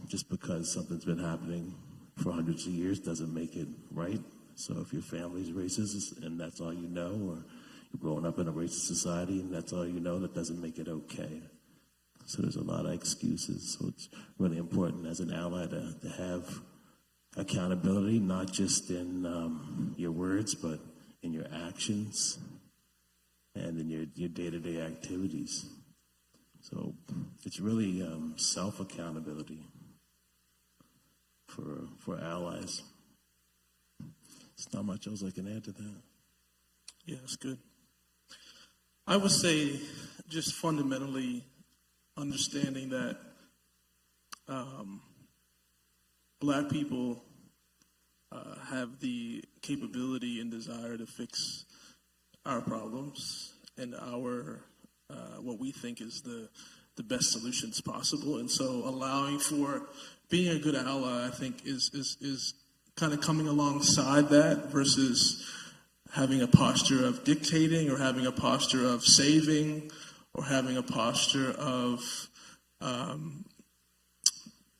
Just because something's been happening for hundreds of years doesn't make it right. So if your family's racist and that's all you know, or you're growing up in a racist society and that's all you know, that doesn't make it okay. So there's a lot of excuses. So it's really important as an ally to have accountability, not just in your words, but in your actions and in your day-to-day activities. So it's really self-accountability for allies. There's not much else I can add to that. Yeah, that's good. I would say just fundamentally understanding that Black people have the capability and desire to fix our problems and our what we think is the best solutions possible. And so allowing for being a good ally, I think, is kind of coming alongside that versus having a posture of dictating or having a posture of saving or having a posture of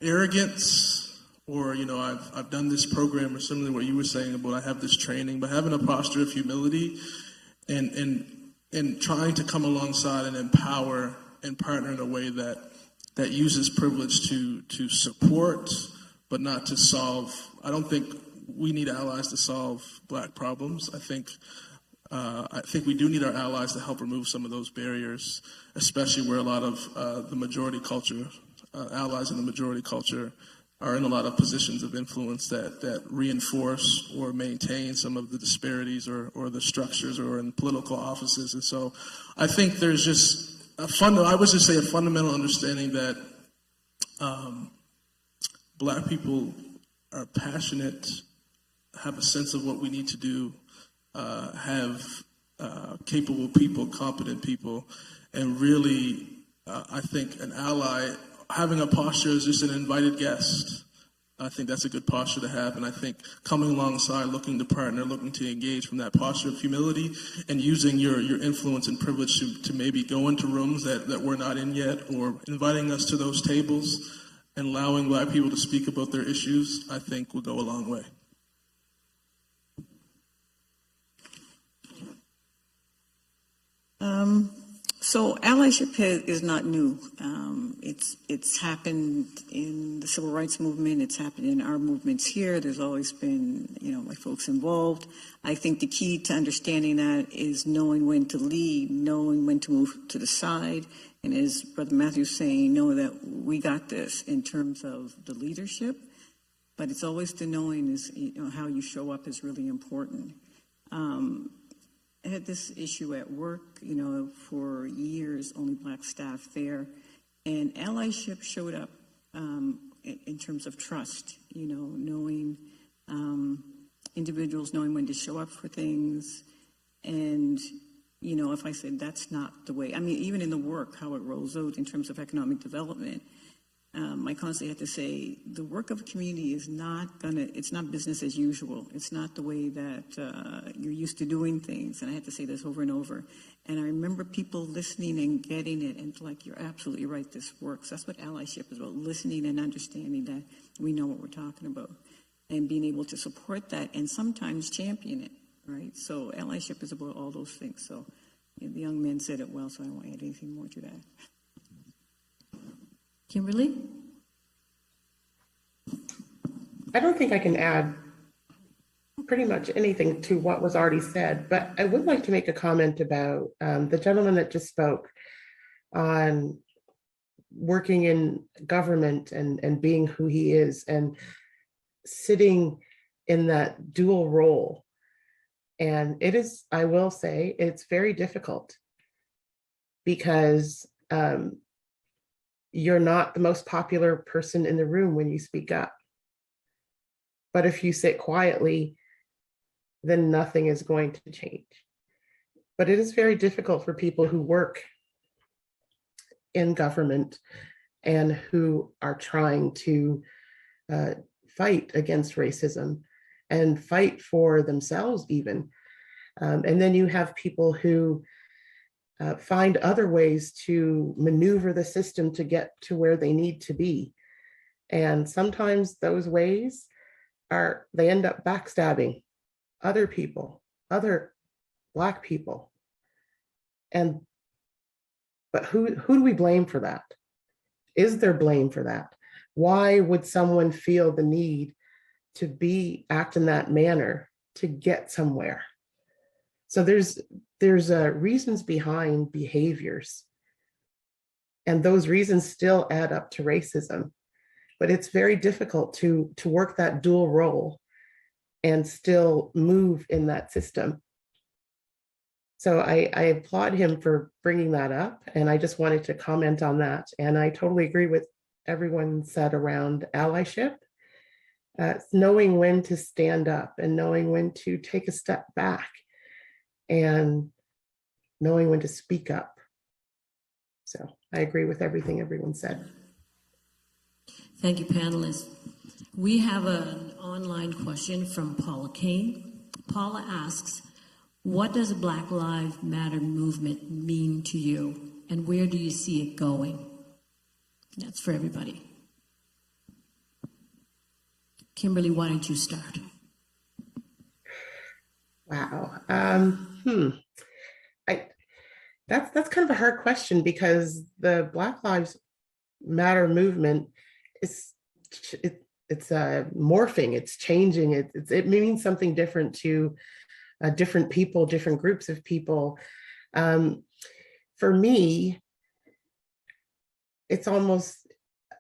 arrogance or, I've done this program, or similar to what you were saying about I have this training, but having a posture of humility and trying to come alongside and empower and partner in a way that uses privilege to support, but not to solve. I don't think we need allies to solve Black problems. I think we do need our allies to help remove some of those barriers, especially where a lot of the majority culture, allies in the majority culture, are in a lot of positions of influence that reinforce or maintain some of the disparities or the structures or in political offices. And so I think there's just a fundamental understanding that Black people are passionate, have a sense of what we need to do, have capable people, competent people, and really, I think an ally, having a posture as just an invited guest, I think that's a good posture to have. And I think coming alongside, looking to partner, looking to engage from that posture of humility and using your influence and privilege to maybe go into rooms that we're not in yet, or inviting us to those tables and allowing Black people to speak about their issues, I think will go a long way. So allyship is not new. It's happened in the civil rights movement. It's happened in our movements here. There's always been, my folks involved. I think the key to understanding that is knowing when to lead, knowing when to move to the side. And as Brother Matthew's saying, know that we got this in terms of the leadership. But it's always the knowing is, how you show up is really important. I had this issue at work, for years, only Black staff there. And allyship showed up in terms of trust, knowing individuals, knowing when to show up for things. And, if I said that's not the way, even in the work, how it rolls out in terms of economic development, my constantly had to say, the work of a community is it's not business as usual. It's not the way that you're used to doing things. And I had to say this over and over. And I remember people listening and getting it and you're absolutely right, this works. That's what allyship is about, listening and understanding that we know what we're talking about and being able to support that and sometimes champion it, right? So allyship is about all those things. So the young man said it well, so I don't want to add anything more to that. Kimberly? I don't think I can add pretty much anything to what was already said, but I would like to make a comment about the gentleman that just spoke on working in government and being who he is and sitting in that dual role. And it is, I will say, it's very difficult because you're not the most popular person in the room when you speak up. But if you sit quietly, then nothing is going to change. But it is very difficult for people who work in government and who are trying to fight against racism and fight for themselves even. And then you have people who find other ways to maneuver the system to get to where they need to be. And sometimes those ways they end up backstabbing other people, other Black people. But who do we blame for that? Is there blame for that? Why would someone feel the need to act in that manner to get somewhere? So there's reasons behind behaviors, and those reasons still add up to racism. But it's very difficult to work that dual role and still move in that system. So I applaud him for bringing that up, and I just wanted to comment on that. And I totally agree with everyone said around allyship, knowing when to stand up and knowing when to take a step back and knowing when to speak up. So I agree with everything everyone said. Thank you, panelists. We have an online question from Paula Kane. Paula asks, what does the Black Lives Matter movement mean to you, and where do you see it going? That's for everybody. Kimberly, why don't you start? Wow. That's kind of a hard question, because the Black Lives Matter movement it's morphing, it's changing, it means something different to different people, different groups of people. For me, it's almost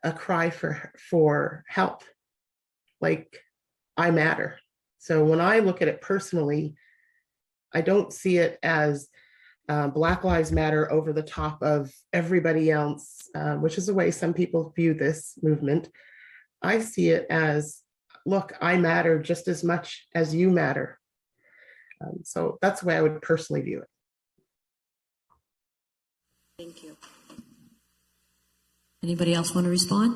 a cry for help, like I matter. So when I look at it personally, I don't see it as Black Lives Matter over the top of everybody else, which is the way some people view this movement. I see it as, look, I matter just as much as you matter. So that's the way I would personally view it. Thank you. Anybody else want to respond?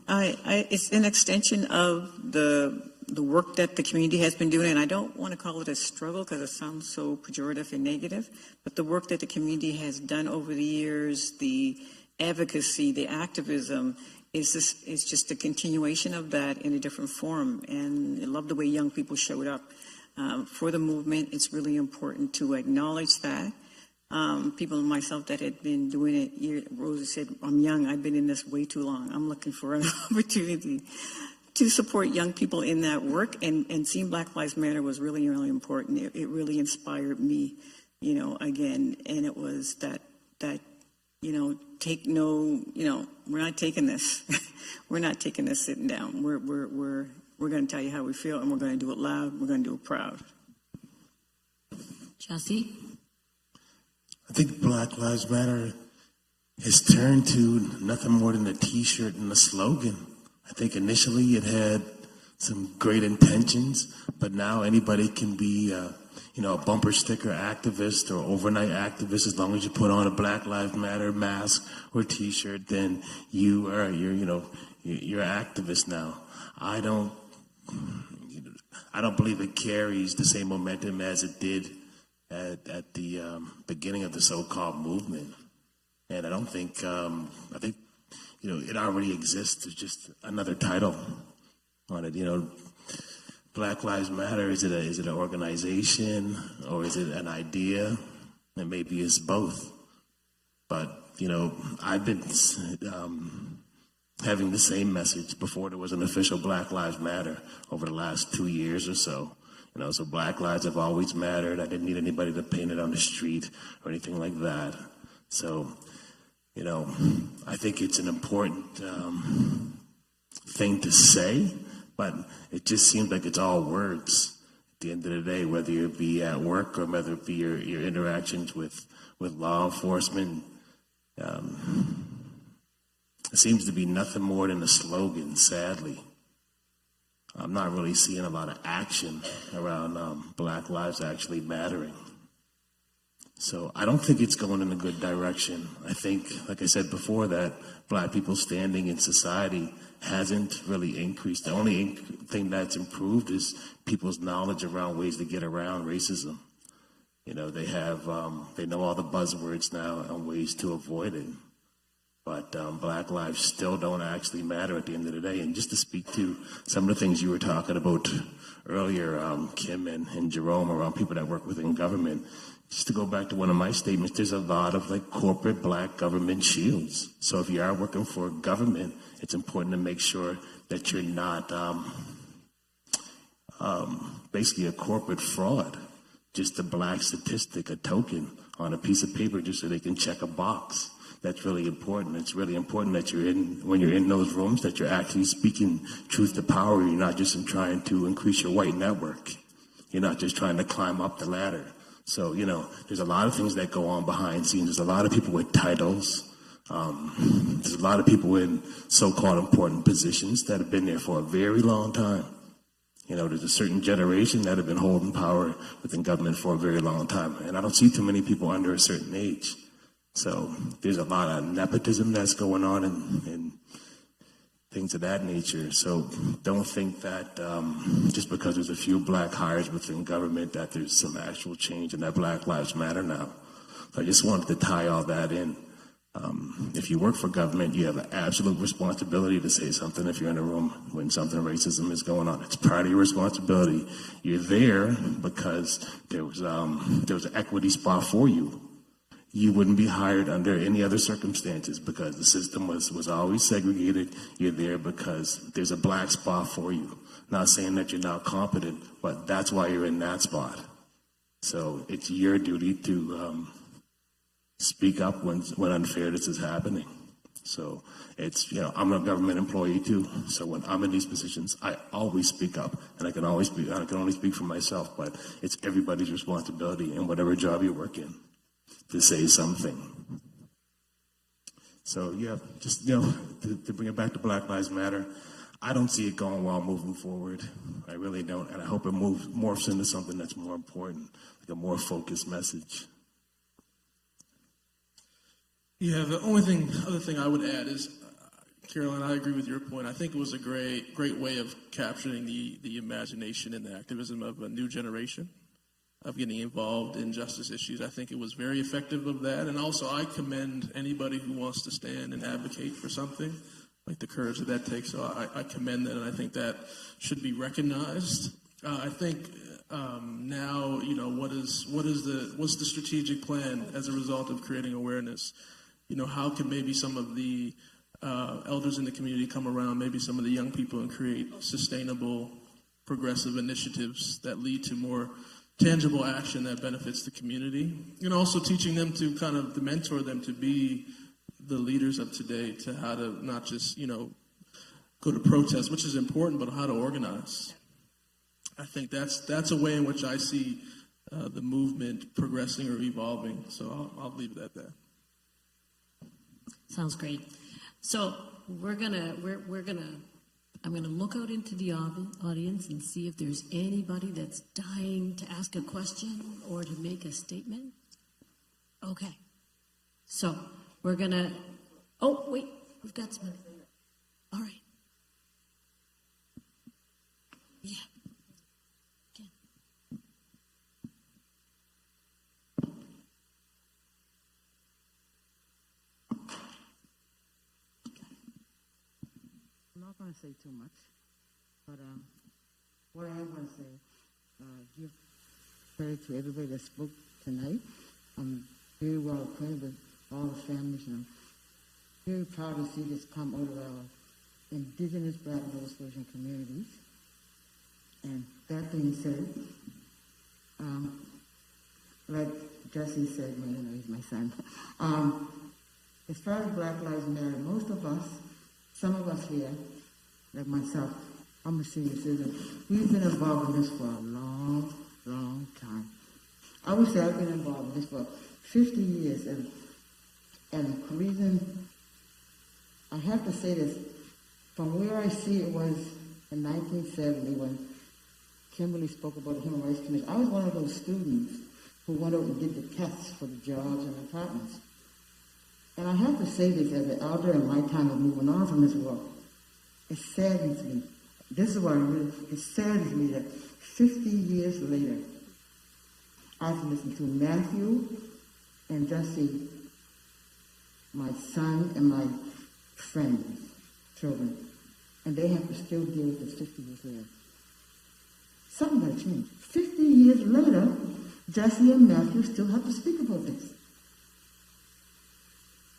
It's an extension of the work that the community has been doing, and I don't want to call it a struggle because it sounds so pejorative and negative, but the work that the community has done over the years, the advocacy, the activism, is just a continuation of that in a different form. And I love the way young people showed up for the movement. It's really important to acknowledge that. People like myself that had been doing it, Rosie said, I'm young, I've been in this way too long. I'm looking for an opportunity to support young people in that work, and seeing Black Lives Matter was really, really important. It really inspired me, again, and it was that we're not taking this. We're not taking this sitting down. We're going to tell you how we feel, and we're going to do it loud. We're going to do it proud. Gyasi? I think Black Lives Matter has turned to nothing more than a T-shirt and a slogan. I think initially it had some great intentions, but now anybody can be, a bumper sticker activist or overnight activist. As long as you put on a Black Lives Matter mask or T-shirt, then you're activist now. I don't believe it carries the same momentum as it did at the beginning of the so-called movement, and I think it already exists. It's just another title on it. Black Lives Matter. Is it an organization or is it an idea? And maybe it's both. But I've been having the same message before there was an official Black Lives Matter over the last 2 years or so. So Black lives have always mattered. I didn't need anybody to paint it on the street or anything like that. So, I think it's an important thing to say, but it just seems like it's all words at the end of the day, whether it be at work or whether it be your interactions with law enforcement. It seems to be nothing more than a slogan, sadly. I'm not really seeing a lot of action around Black lives actually mattering. So I don't think it's going in a good direction. I think, like I said before, that Black people's standing in society hasn't really increased. The only thing that's improved is people's knowledge around ways to get around racism. You know, they know all the buzzwords now and ways to avoid it. But Black lives still don't actually matter at the end of the day. And just to speak to some of the things you were talking about earlier, Kim and Jerome, around people that work within government, just to go back to one of my statements, there's a lot of like corporate Black government shields. So if you are working for government, it's important to make sure that you're not basically a corporate fraud, just a Black statistic, a token on a piece of paper just so they can check a box. That's really important. It's really important that when you're in those rooms, that you're actually speaking truth to power. You're not just trying to increase your white network. You're not just trying to climb up the ladder. So, you know, there's a lot of things that go on behind the scenes. There's a lot of people with titles. There's a lot of people in so-called important positions that have been there for a very long time. You know, there's a certain generation that have been holding power within government for a very long time. And I don't see too many people under a certain age. So there's a lot of nepotism that's going on and things of that nature. So don't think that just because there's a few Black hires within government that there's some actual change and that Black lives matter now. So I just wanted to tie all that in. If you work for government, you have an absolute responsibility to say something if you're in a room when something racism is going on. It's part of your responsibility. You're there because there was an equity spot for you. You wouldn't be hired under any other circumstances because the system was always segregated. You're there because there's a Black spot for you. Not saying that you're not competent, but that's why you're in that spot. So it's your duty to speak up when unfairness is happening. So it's, you know, I'm a government employee too. So when I'm in these positions, I always speak up, and I can only speak for myself, but it's everybody's responsibility in whatever job you work in to say something. So yeah, just, you know, to bring it back to Black Lives Matter, I don't see it going well moving forward. I really don't, and I hope it morphs into something that's more important, like a more focused message. Yeah, the other thing I would add is, Carolann, I agree with your point. I think it was a great way of capturing the imagination and the activism of a new generation of getting involved in justice issues. I think it was very effective of that. And also, I commend anybody who wants to stand and advocate for something, like the courage that takes. So I commend that, and I think that should be recognized. I think now, you know, what's the strategic plan as a result of creating awareness? You know, how can maybe some of the elders in the community come around, maybe some of the young people, and create sustainable, progressive initiatives that lead to more tangible action that benefits the community, and also teaching them to mentor them to be the leaders of today, to how to not just, you know, go to protest, which is important, but how to organize. I think that's a way in which I see the movement progressing or evolving. So I'll leave it at that. Sounds great. So I'm gonna look out into the audience and see if there's anybody that's dying to ask a question or to make a statement. Okay. So we're gonna, oh, wait, we've got some. All right. Yeah. Okay. I'm not going to say too much, but what I am going to say, give credit to everybody that spoke tonight. I'm very well acquainted with all the families, and I'm very proud to see this come out of our indigenous Black Nova Scotian communities. And that being said, like Gyasi said, he's my son. As far as Black Lives Matter, most of us, some of us here, like myself, I'm a senior citizen, we've been involved in this for a long, long time. I would say I've been involved in this for 50 years, and the reason I have to say this, from where I see it was in 1970 when Kimberly spoke about the Human Rights Commission. I was one of those students who went out and did the tests for the jobs and apartments. And I have to say this as an elder in my time of moving on from this world. It saddens me. This is why it saddens me that 50 years later, I can listen to Matthew and Gyasi, my son and my friends, children, and they have to still deal with this 50 years later. Something got to change. 50 years later, Gyasi and Matthew still have to speak about this.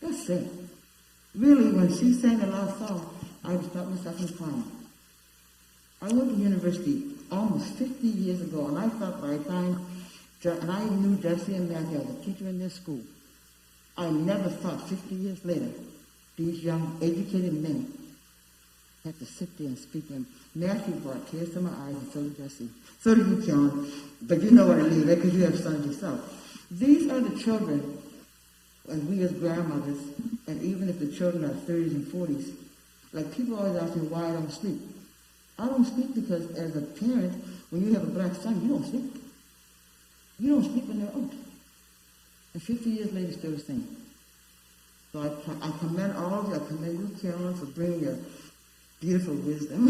That's it. Really, when she sang the last song, I was stopped myself and crying. I went to university almost 50 years ago, and I thought by the time, and I knew Gyasi and Matthew, I was a teacher in their school. I never thought 50 years later, these young, educated men had to sit there and speak. And Matthew brought tears to my eyes, and so did Gyasi. So did you, Carolann. But you know what I mean, right? Because you have sons yourself. These are the children, and we as grandmothers, and even if the children are 30s and 40s, like people always ask me why I don't sleep. I don't sleep because as a parent, when you have a black son, you don't sleep. You don't sleep when they're out. And 50 years later, still the same. So I commend all of you. I commend you, Carolann, for bringing your beautiful wisdom.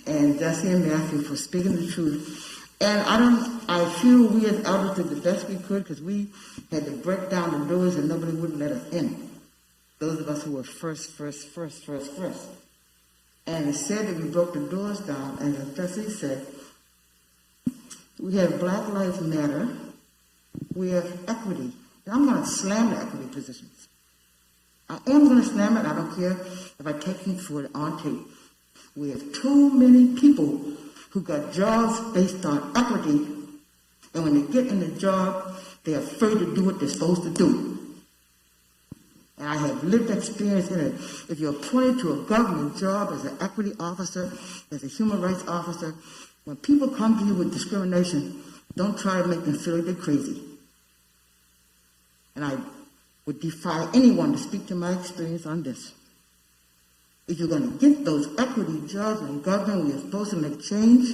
And Gyasi and Matthew for speaking the truth. And I feel we as elders did the best we could because we had to break down the doors and nobody wouldn't let us in. Those of us who were first. And it said that we broke the doors down, and as Gyasi said, we have Black Lives Matter, we have equity. And I'm going to slam the equity positions. I am going to slam it. I don't care if I take heat for it on tape. We have too many people who got jobs based on equity, and when they get in the job, they're afraid to do what they're supposed to do. And I have lived experience in it. If you're appointed to a government job as an equity officer, as a human rights officer, when people come to you with discrimination, don't try to make them feel like they're crazy. And I would defy anyone to speak to my experience on this. If you're going to get those equity jobs in government where you're supposed to make change,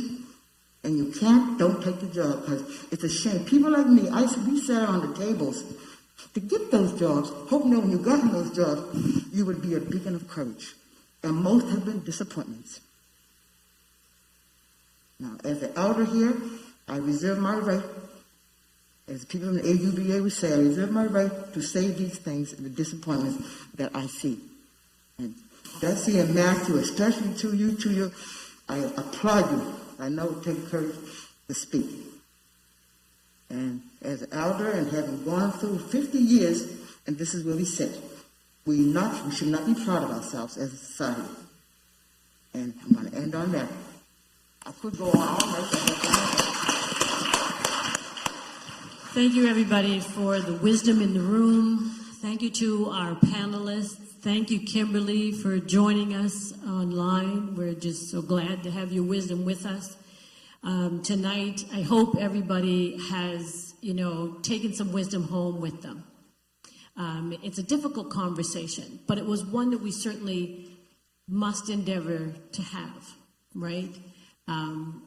and you can't, don't take the job, because it's a shame. People like me, we sat on the tables to get those jobs, hoping that when you got in those jobs, you would be a beacon of courage. And most have been disappointments. Now, as an elder here, I reserve my right, as people in the AUBA would say, I reserve my right to say these things and the disappointments that I see. And Gyasi and Matthew, especially to you, I applaud you. I know it takes courage to speak. And as an elder and having gone through 50 years, and this is where we sit, we should not be proud of ourselves as a society. And I'm going to end on that. I could go on all night. Thank you, everybody, for the wisdom in the room. Thank you to our panelists. Thank you, Kimberly, for joining us online. We're just so glad to have your wisdom with us tonight. I hope everybody has, taken some wisdom home with them. It's a difficult conversation, but it was one that we certainly must endeavor to have, right?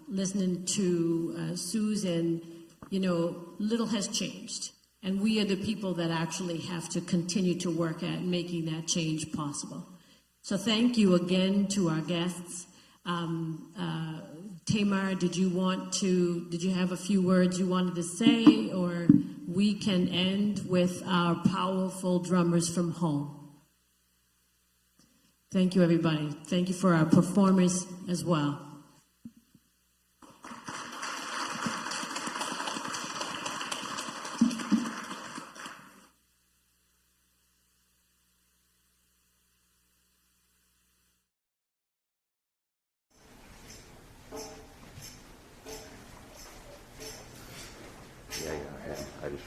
Listening to Susan, little has changed. And we are the people that actually have to continue to work at making that change possible. So thank you again to our guests. Tamar, did you have a few words you wanted to say, or we can end with our powerful drummers from home? Thank you, everybody. Thank you for our performers as well. I just